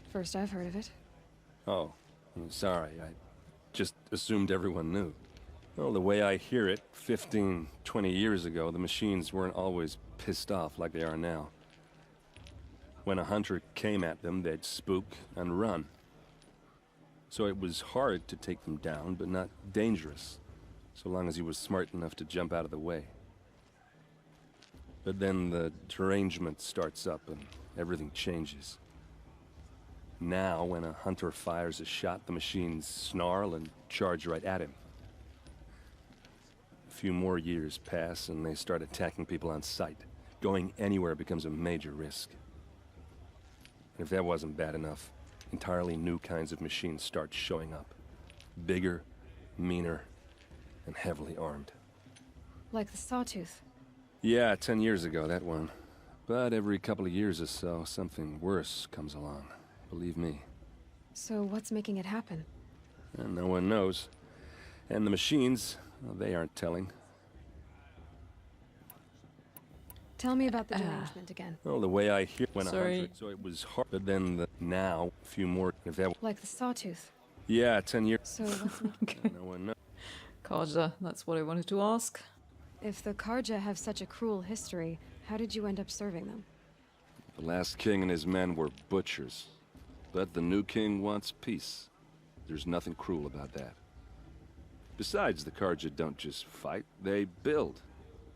First I've heard of it. Oh, I'm sorry, I just assumed everyone knew. Well, the way I hear it, 15, 20 years ago, the machines weren't always pissed off like they are now. When a hunter came at them, they'd spook and run. So it was hard to take them down, but not dangerous, so long as he was smart enough to jump out of the way. But then the derangement starts up and everything changes. Now, when a hunter fires a shot, the machines snarl and charge right at him. A few more years pass and they start attacking people on sight. Going anywhere becomes a major risk. And if that wasn't bad enough, entirely new kinds of machines start showing up. Bigger, meaner, and heavily armed. Like the Sawtooth. Yeah, 10 years ago, that one. But every couple of years or so, something worse comes along. Believe me. So what's making it happen? And no one knows. And the machines, well, they aren't telling. Tell me about the derangement again. Well, the way I hear when Sorry. 100, so it was hard. But then now, a few more. If that, Like the Sawtooth. yeah, 10 years. So what's making... No one knows. Karja, that's what I wanted to ask. If the Karja have such a cruel history, how did you end up serving them? The last king and his men were butchers. But the new king wants peace. There's nothing cruel about that. Besides, the Karja don't just fight, they build.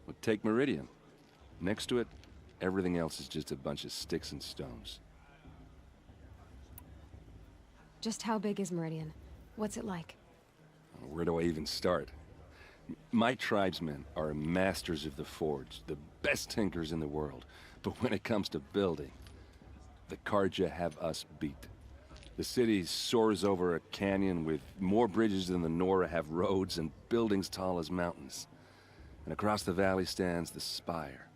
Well, take Meridian. Next to it, everything else is just a bunch of sticks and stones. Just how big is Meridian? What's it like? Where do I even start? My tribesmen are masters of the forge, the best tinkers in the world. But when it comes to building, the Karja have us beat. The city soars over a canyon with more bridges than the Nora have roads and buildings tall as mountains. And across the valley stands the spire,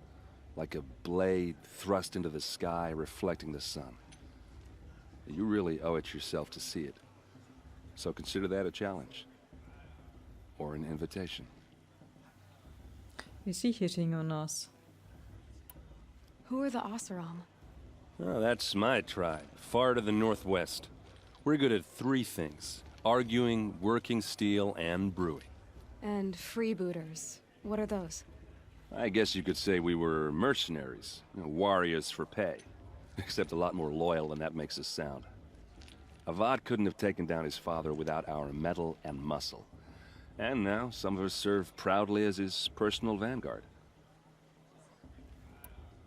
like a blade thrust into the sky reflecting the sun. You really owe it yourself to see it. So consider that a challenge. Or an invitation. Is he hitting on us? Who are the Oseram? Oh, that's my tribe, far to the northwest. We're good at three things: arguing, working steel, and brewing. And freebooters. What are those? I guess you could say we were mercenaries, warriors for pay. Except a lot more loyal than that makes us sound. Avad couldn't have taken down his father without our metal and muscle. And now, some of us serve proudly as his personal vanguard.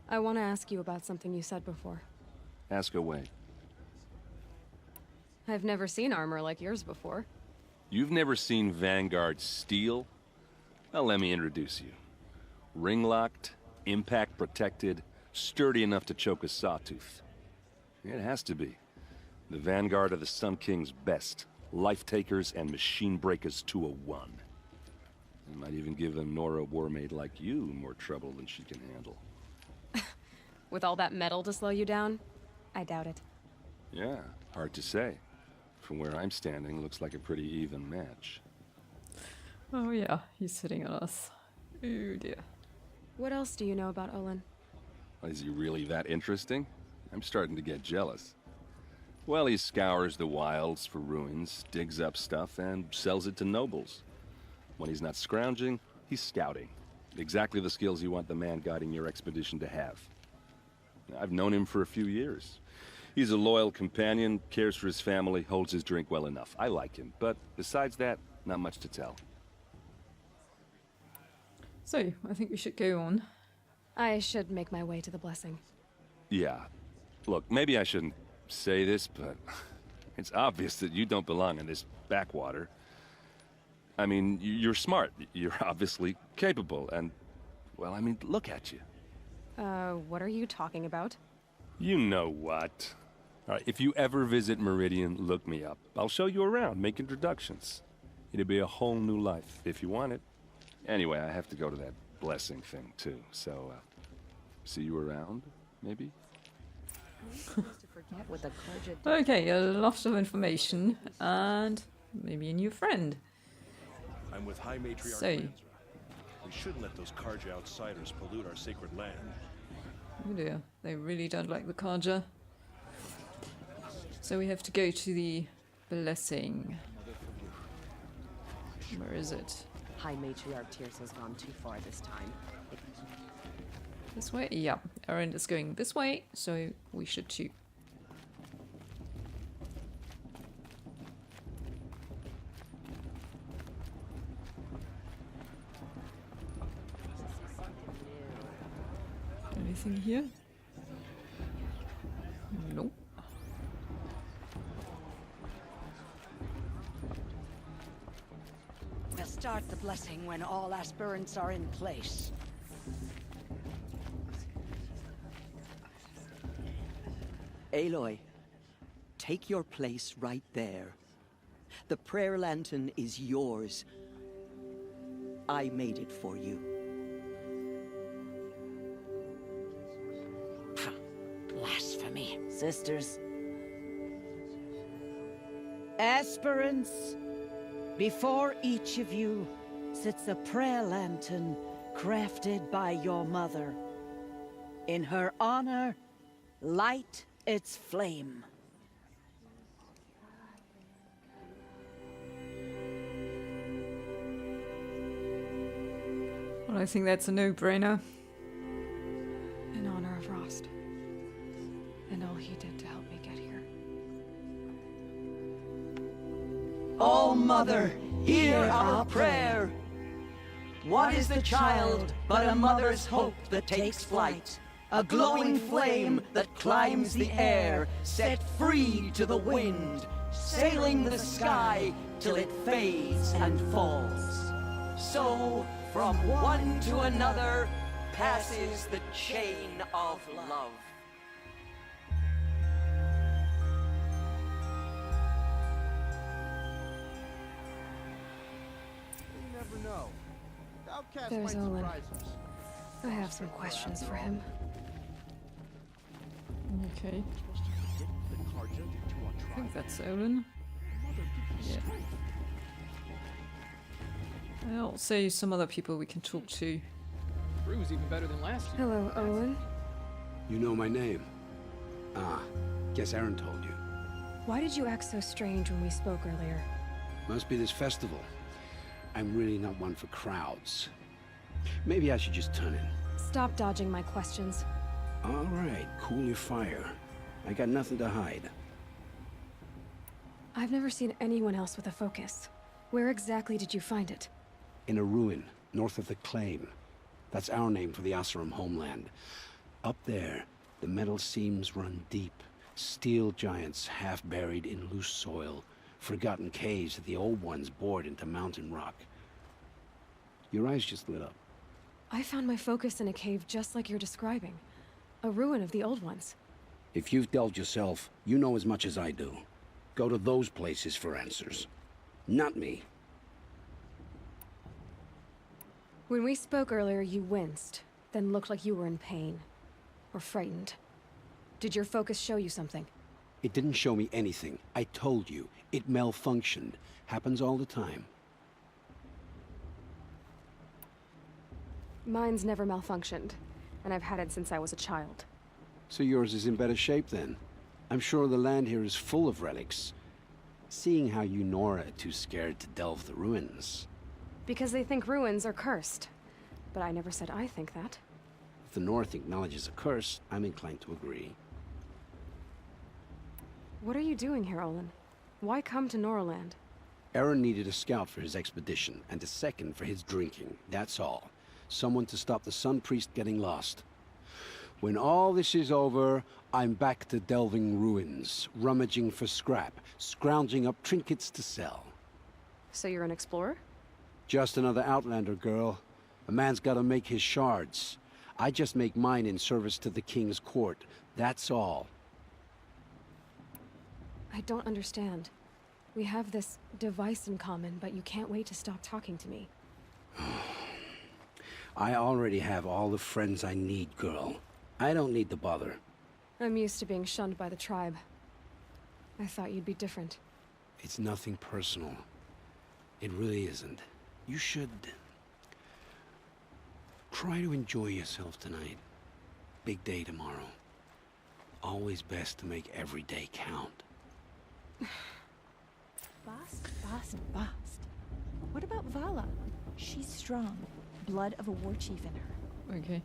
I want to ask you about something you said before. Ask away. I've never seen armor like yours before. You've never seen Vanguard steel? Well, let me introduce you. Ring-locked, impact-protected, sturdy enough to choke a Sawtooth. It has to be. The Vanguard of the Sun King's best. Life-takers and machine breakers to a one. It might even give a Nora warmaid like you more trouble than she can handle. With all that metal to slow you down? I doubt it. Yeah, hard to say. From where I'm standing, looks like a pretty even match. Oh yeah, he's hitting on us. Oh dear. What else do you know about Olin? Is he really that interesting? I'm starting to get jealous. Well, he scours the wilds for ruins, digs up stuff, and sells it to nobles. When he's not scrounging, he's scouting. Exactly the skills you want the man guiding your expedition to have. I've known him for a few years. He's a loyal companion, cares for his family, holds his drink well enough. I like him, but besides that, not much to tell. So, I think we should go on. I should make my way to the blessing. Yeah. Look, maybe I shouldn't say this, but it's obvious that you don't belong in this backwater. I mean, you're smart. You're obviously capable, and Well, I mean, look at you. What are you talking about? You know what. All right, if you ever visit Meridian, look me up. I'll show you around, make introductions. It'll be a whole new life, if you want it. Anyway, I have to go to that blessing thing, too. So, see you around, maybe? Okay, a lot of information, and maybe a new friend. I'm with High Matriarch So, Lansra. We shouldn't let those Karja outsiders pollute our sacred land. oh dear, they really don't like the Karja. So we have to go to the blessing. Where is it? High Matriarch Tears has gone too far this time. This way? Yeah, Aaron is going this way, so we should too. Anything here? Nope. We'll start the blessing when all aspirants are in place. Aloy, take your place right there. The prayer lantern is yours. I made it for you. Blasphemy. Sisters. Aspirants, before each of you sits a prayer lantern crafted by your mother. In her honor, light its flame. Well, I think that's a no-brainer. In honor of Rost. And all he did to help me get here. Oh, Mother, hear our prayer. What is the child but a mother's hope that takes flight? A glowing flame that climbs the air, set free to the wind, sailing the sky till it fades and falls. So, from one to another, passes the chain of love. You never know. The outcast There's might Olin. surprise us. I have some questions for him. Okay. I think that's Olin. Yeah. I'll say some other people we can talk to. Brew's even better than last year. Hello, Olin. You know my name? Ah, guess Aaron told you. Why did you act so strange when we spoke earlier? Must be this festival. I'm really not one for crowds. Maybe I should just turn in. Stop dodging my questions. All right, cool your fire. I got nothing to hide. I've never seen anyone else with a focus. Where exactly did you find it? In a ruin, north of the Claim. That's our name for the Oseram homeland. Up there, the metal seams run deep. Steel giants half buried in loose soil. Forgotten caves that the old ones bored into mountain rock. Your eyes just lit up. I found my focus in a cave just like you're describing. A ruin of the old ones. If you've delved yourself, you know as much as I do. Go to those places for answers. Not me. When we spoke earlier, you winced, then looked like you were in pain. Or frightened. Did your focus show you something? It didn't show me anything. I told you. It malfunctioned. Happens all the time. Mine's never malfunctioned, and I've had it since I was a child. So yours is in better shape then. I'm sure the land here is full of relics. Seeing how you Nora are too scared to delve the ruins. Because they think ruins are cursed. But I never said I think that. If the North acknowledges a curse, I'm inclined to agree. What are you doing here, Olin? Why come to Noraland? Aaron needed a scout for his expedition, and a second for his drinking. That's all. Someone to stop the Sun Priest getting lost. When all this is over, I'm back to delving ruins, rummaging for scrap, scrounging up trinkets to sell. So you're an explorer? Just another Outlander girl. A man's gotta make his shards. I just make mine in service to the king's court. That's all. I don't understand. We have this device in common, but you can't wait to stop talking to me. I already have all the friends I need, girl. I don't need the bother. I'm used to being shunned by the tribe. I thought you'd be different. It's nothing personal. It really isn't. You should... try to enjoy yourself tonight. Big day tomorrow. Always best to make every day count. Bast. What about Vala? She's strong. Blood of a war chief in her. Okay.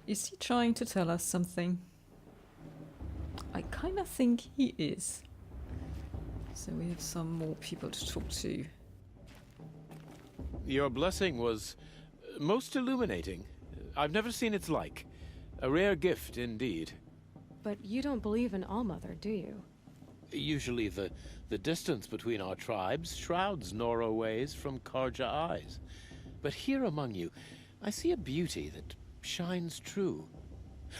Is he trying to tell us something? I kind of think he is. So we have some more people to talk to. Your blessing was most illuminating. I've never seen its like. A rare gift indeed. But you don't believe in Allmother, do you? Usually the distance between our tribes shrouds Nora ways from Karja eyes. But here among you, I see a beauty that shines true.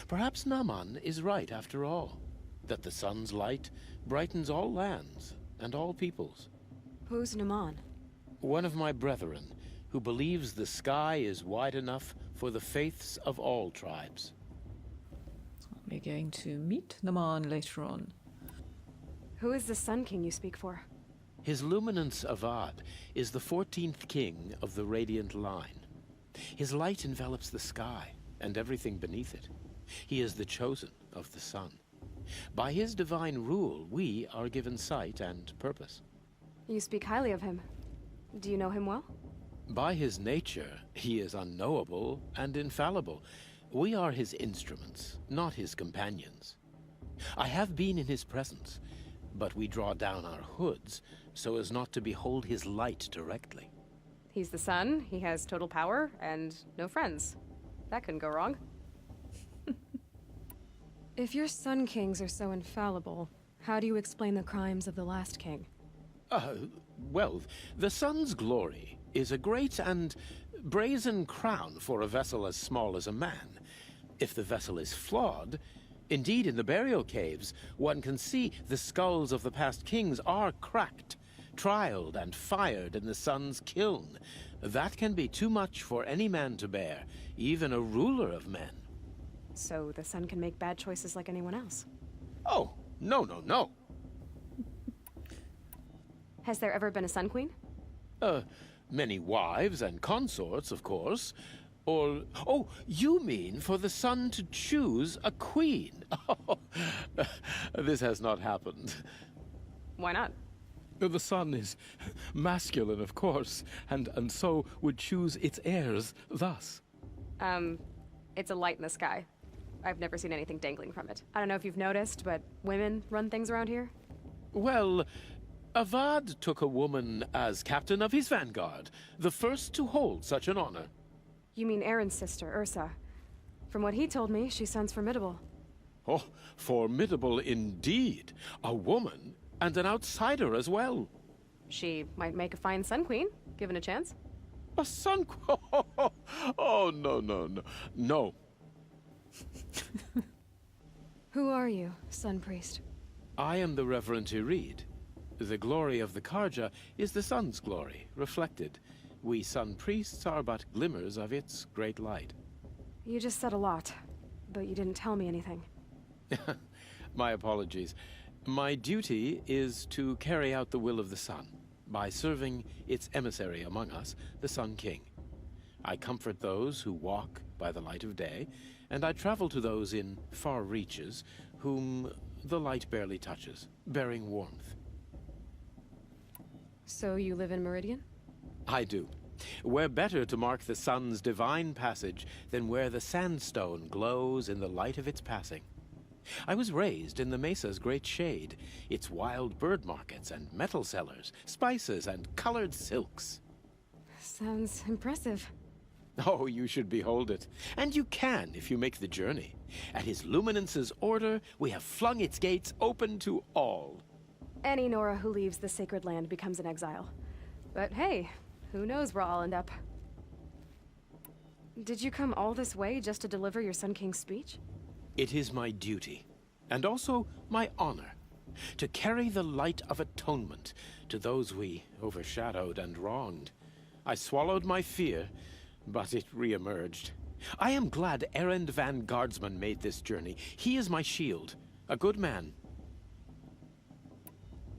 Perhaps Naman is right after all, that the sun's light brightens all lands and all peoples. Who's Naman? One of my brethren, who believes the sky is wide enough for the faiths of all tribes. We're going to meet Naman later on. Who is the Sun King you speak for? His Luminance Avad is the 14th king of the Radiant Line. His light envelops the sky and everything beneath it. He is the chosen of the sun. By his divine rule, we are given sight and purpose. You speak highly of him. Do you know him well? By his nature, he is unknowable and infallible. We are his instruments, not his companions. I have been in his presence, but we draw down our hoods so as not to behold his light directly. He's the sun, he has total power, and no friends. That couldn't go wrong. If your Sun Kings are so infallible, how do you explain the crimes of the last king? Well, the sun's glory is a great and brazen crown for a vessel as small as a man. If the vessel is flawed, indeed in the burial caves, one can see the skulls of the past kings are cracked, trialed and fired in the sun's kiln. That can be too much for any man to bear, even a ruler of men. So the sun can make bad choices like anyone else? Oh, no. Has there ever been a Sun Queen? Many wives and consorts, of course. Or, oh, you mean for the sun to choose a queen? This has not happened. Why not? The sun is masculine, of course, and so would choose its heirs thus. It's a light in the sky. I've never seen anything dangling from it. I don't know if you've noticed, but women run things around here. Well, Avad took a woman as captain of his vanguard, the first to hold such an honor. You mean Aaron's sister, Ursa. From what he told me, she sounds formidable. Oh, formidable indeed. A woman, and an outsider as well. She might make a fine Sun Queen, given a chance. A Sun Queen? Oh, no. Who are you, Sun Priest? I am the Reverend Irid. The glory of the Karja is the sun's glory, reflected. We Sun Priests are but glimmers of its great light. You just said a lot, but you didn't tell me anything. My apologies. My duty is to carry out the will of the sun, by serving its emissary among us, the Sun King. I comfort those who walk by the light of day, and I travel to those in far reaches, whom the light barely touches, bearing warmth. So you live in Meridian? I do. Where better to mark the sun's divine passage than where the sandstone glows in the light of its passing. I was raised in the mesa's great shade, its wild bird markets and metal cellars, spices and colored silks. Sounds impressive. Oh, you should behold it. And you can if you make the journey. At his luminance's order, we have flung its gates open to all. Any Nora who leaves the sacred land becomes an exile. But hey, who knows where I'll end up. Did you come all this way just to deliver your Sun King's speech? It is my duty, and also my honor, to carry the light of atonement to those we overshadowed and wronged. I swallowed my fear, but it re-emerged. I am glad Erend van Guardsman made this journey. He is my shield, a good man.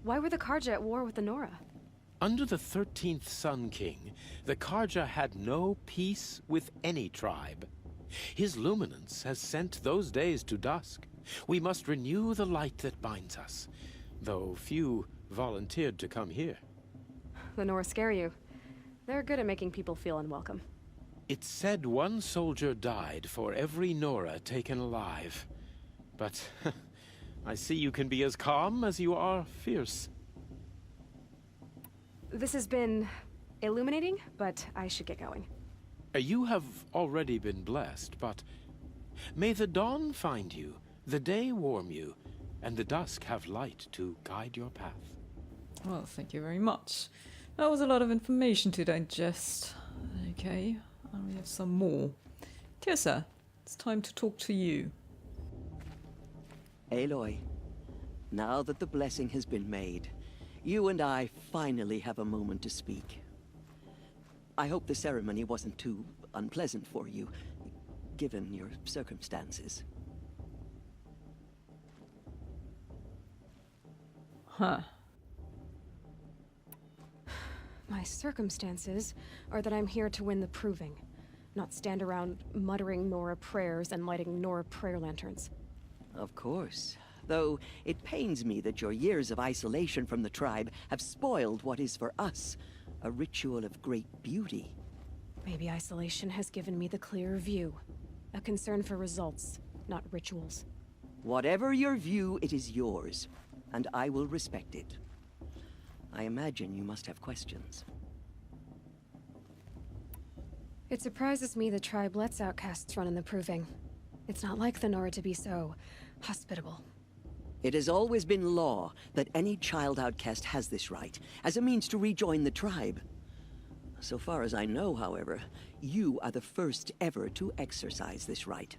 Why were the Karja at war with the Nora? Under the 13th Sun King, the Karja had no peace with any tribe. His luminance has sent those days to dusk. We must renew the light that binds us, though few volunteered to come here. The Nora scare you. They're good at making people feel unwelcome. It's said one soldier died for every Nora taken alive. But I see you can be as calm as you are fierce. This has been illuminating, but I should get going. You have already been blessed, but may the dawn find you, the day warm you, and the dusk have light to guide your path. Well, thank you very much. That was a lot of information to digest. Okay, and we have some more. Tirsa, it's time to talk to you. Aloy, now that the blessing has been made, you and I finally have a moment to speak. I hope the ceremony wasn't too unpleasant for you, given your circumstances. Huh. My circumstances are that I'm here to win the proving, not stand around muttering Nora prayers and lighting Nora prayer lanterns. Of course. Though it pains me that your years of isolation from the tribe have spoiled what is for us a ritual of great beauty. Maybe isolation has given me the clearer view. A concern for results, not rituals. Whatever your view, it is yours, and I will respect it. I imagine you must have questions. It surprises me the tribe lets outcasts run in the proving. It's not like the Nora to be so hospitable. It has always been law that any child outcast has this right, as a means to rejoin the tribe. So far as I know, however, you are the first ever to exercise this right.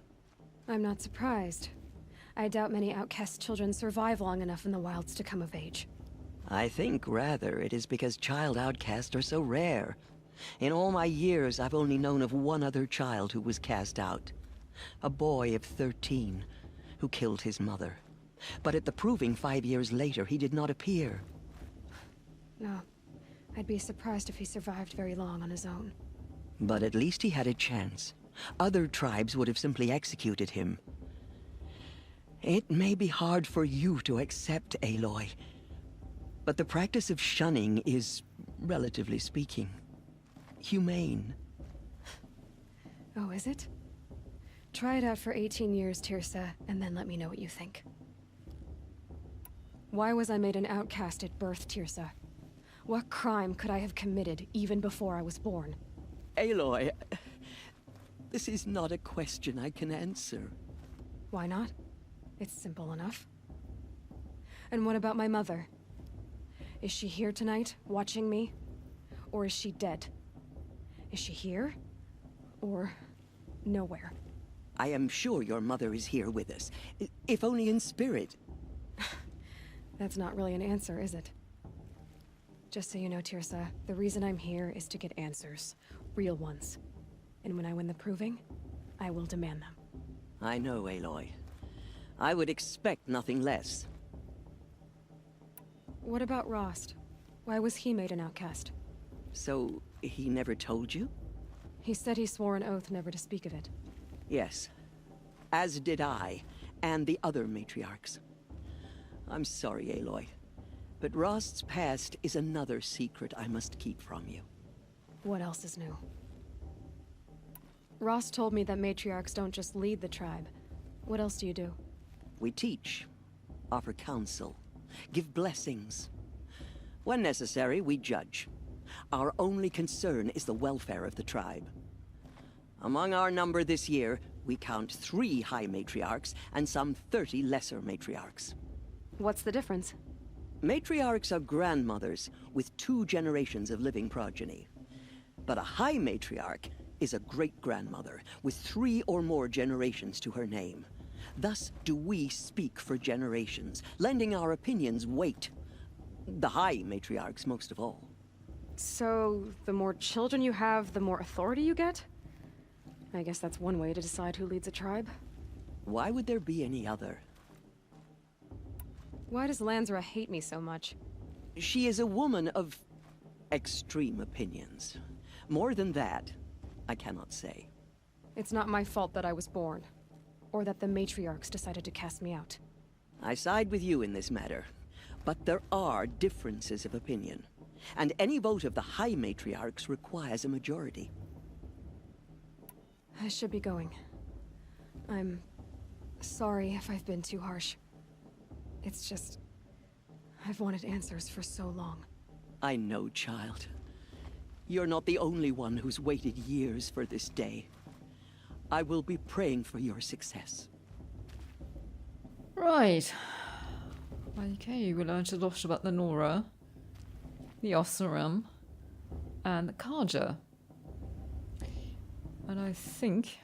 I'm not surprised. I doubt many outcast children survive long enough in the wilds to come of age. I think, rather, it is because child outcasts are so rare. In all my years, I've only known of one other child who was cast out. A boy of 13, who killed his mother. But at the proving 5 years later, he did not appear. No. I'd be surprised if he survived very long on his own. But at least he had a chance. Other tribes would have simply executed him. It may be hard for you to accept, Aloy, but the practice of shunning is, relatively speaking, humane. Oh, is it? Try it out for 18 years, Tirsa, and then let me know what you think. Why was I made an outcast at birth, Tirsa? What crime could I have committed even before I was born? Aloy, this is not a question I can answer. Why not? It's simple enough. And what about my mother? Is she here tonight, watching me? Or is she dead? Is she here? Or nowhere? I am sure your mother is here with us, if only in spirit. That's not really an answer, is it? Just so you know, Tirsa, the reason I'm here is to get answers. Real ones. And when I win the proving, I will demand them. I know, Aloy. I would expect nothing less. What about Rost? Why was he made an outcast? So, he never told you? He said he swore an oath never to speak of it. Yes. As did I, and the other matriarchs. I'm sorry, Aloy, but Rost's past is another secret I must keep from you. What else is new? Rost told me that matriarchs don't just lead the tribe. What else do you do? We teach, offer counsel, give blessings. When necessary, we judge. Our only concern is the welfare of the tribe. Among our number this year, we count 3 high matriarchs and some 30 lesser matriarchs. What's the difference? Matriarchs are grandmothers with 2 generations of living progeny. But a high matriarch is a great-grandmother with 3 or more generations to her name. Thus do we speak for generations, lending our opinions weight. The high matriarchs most of all. So, the more children you have, the more authority you get? I guess that's one way to decide who leads a tribe. Why would there be any other? Why does Lansra hate me so much? She is a woman of extreme opinions. More than that, I cannot say. It's not my fault that I was born, or that the matriarchs decided to cast me out. I side with you in this matter, but there are differences of opinion, and any vote of the High Matriarchs requires a majority. I should be going. I'm sorry if I've been too harsh. It's just, I've wanted answers for so long. I know, child. You're not the only one who's waited years for this day. I will be praying for your success. Right. Okay, we learned a lot about the Nora, the Oseram, and the Karja. And I think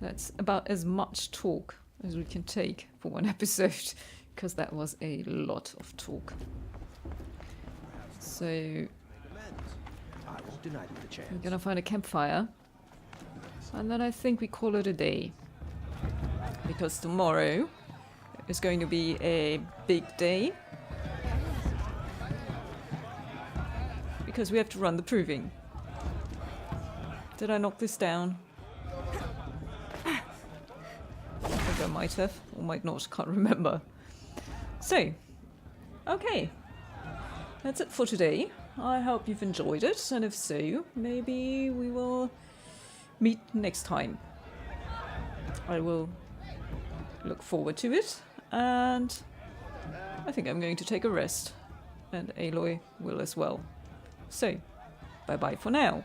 that's about as much talk as we can take for one episode, because that was a lot of talk. So I won't deny them the chance. we're gonna find a campfire, and then I think we call it a day, because tomorrow is going to be a big day, because we have to run the proving. Did I knock this down? I think I might have, or might not, can't remember. So, okay. That's it for today. I hope you've enjoyed it, and if so, maybe we will meet next time. I will look forward to it, and I think I'm going to take a rest, and Aloy will as well. So, bye-bye for now.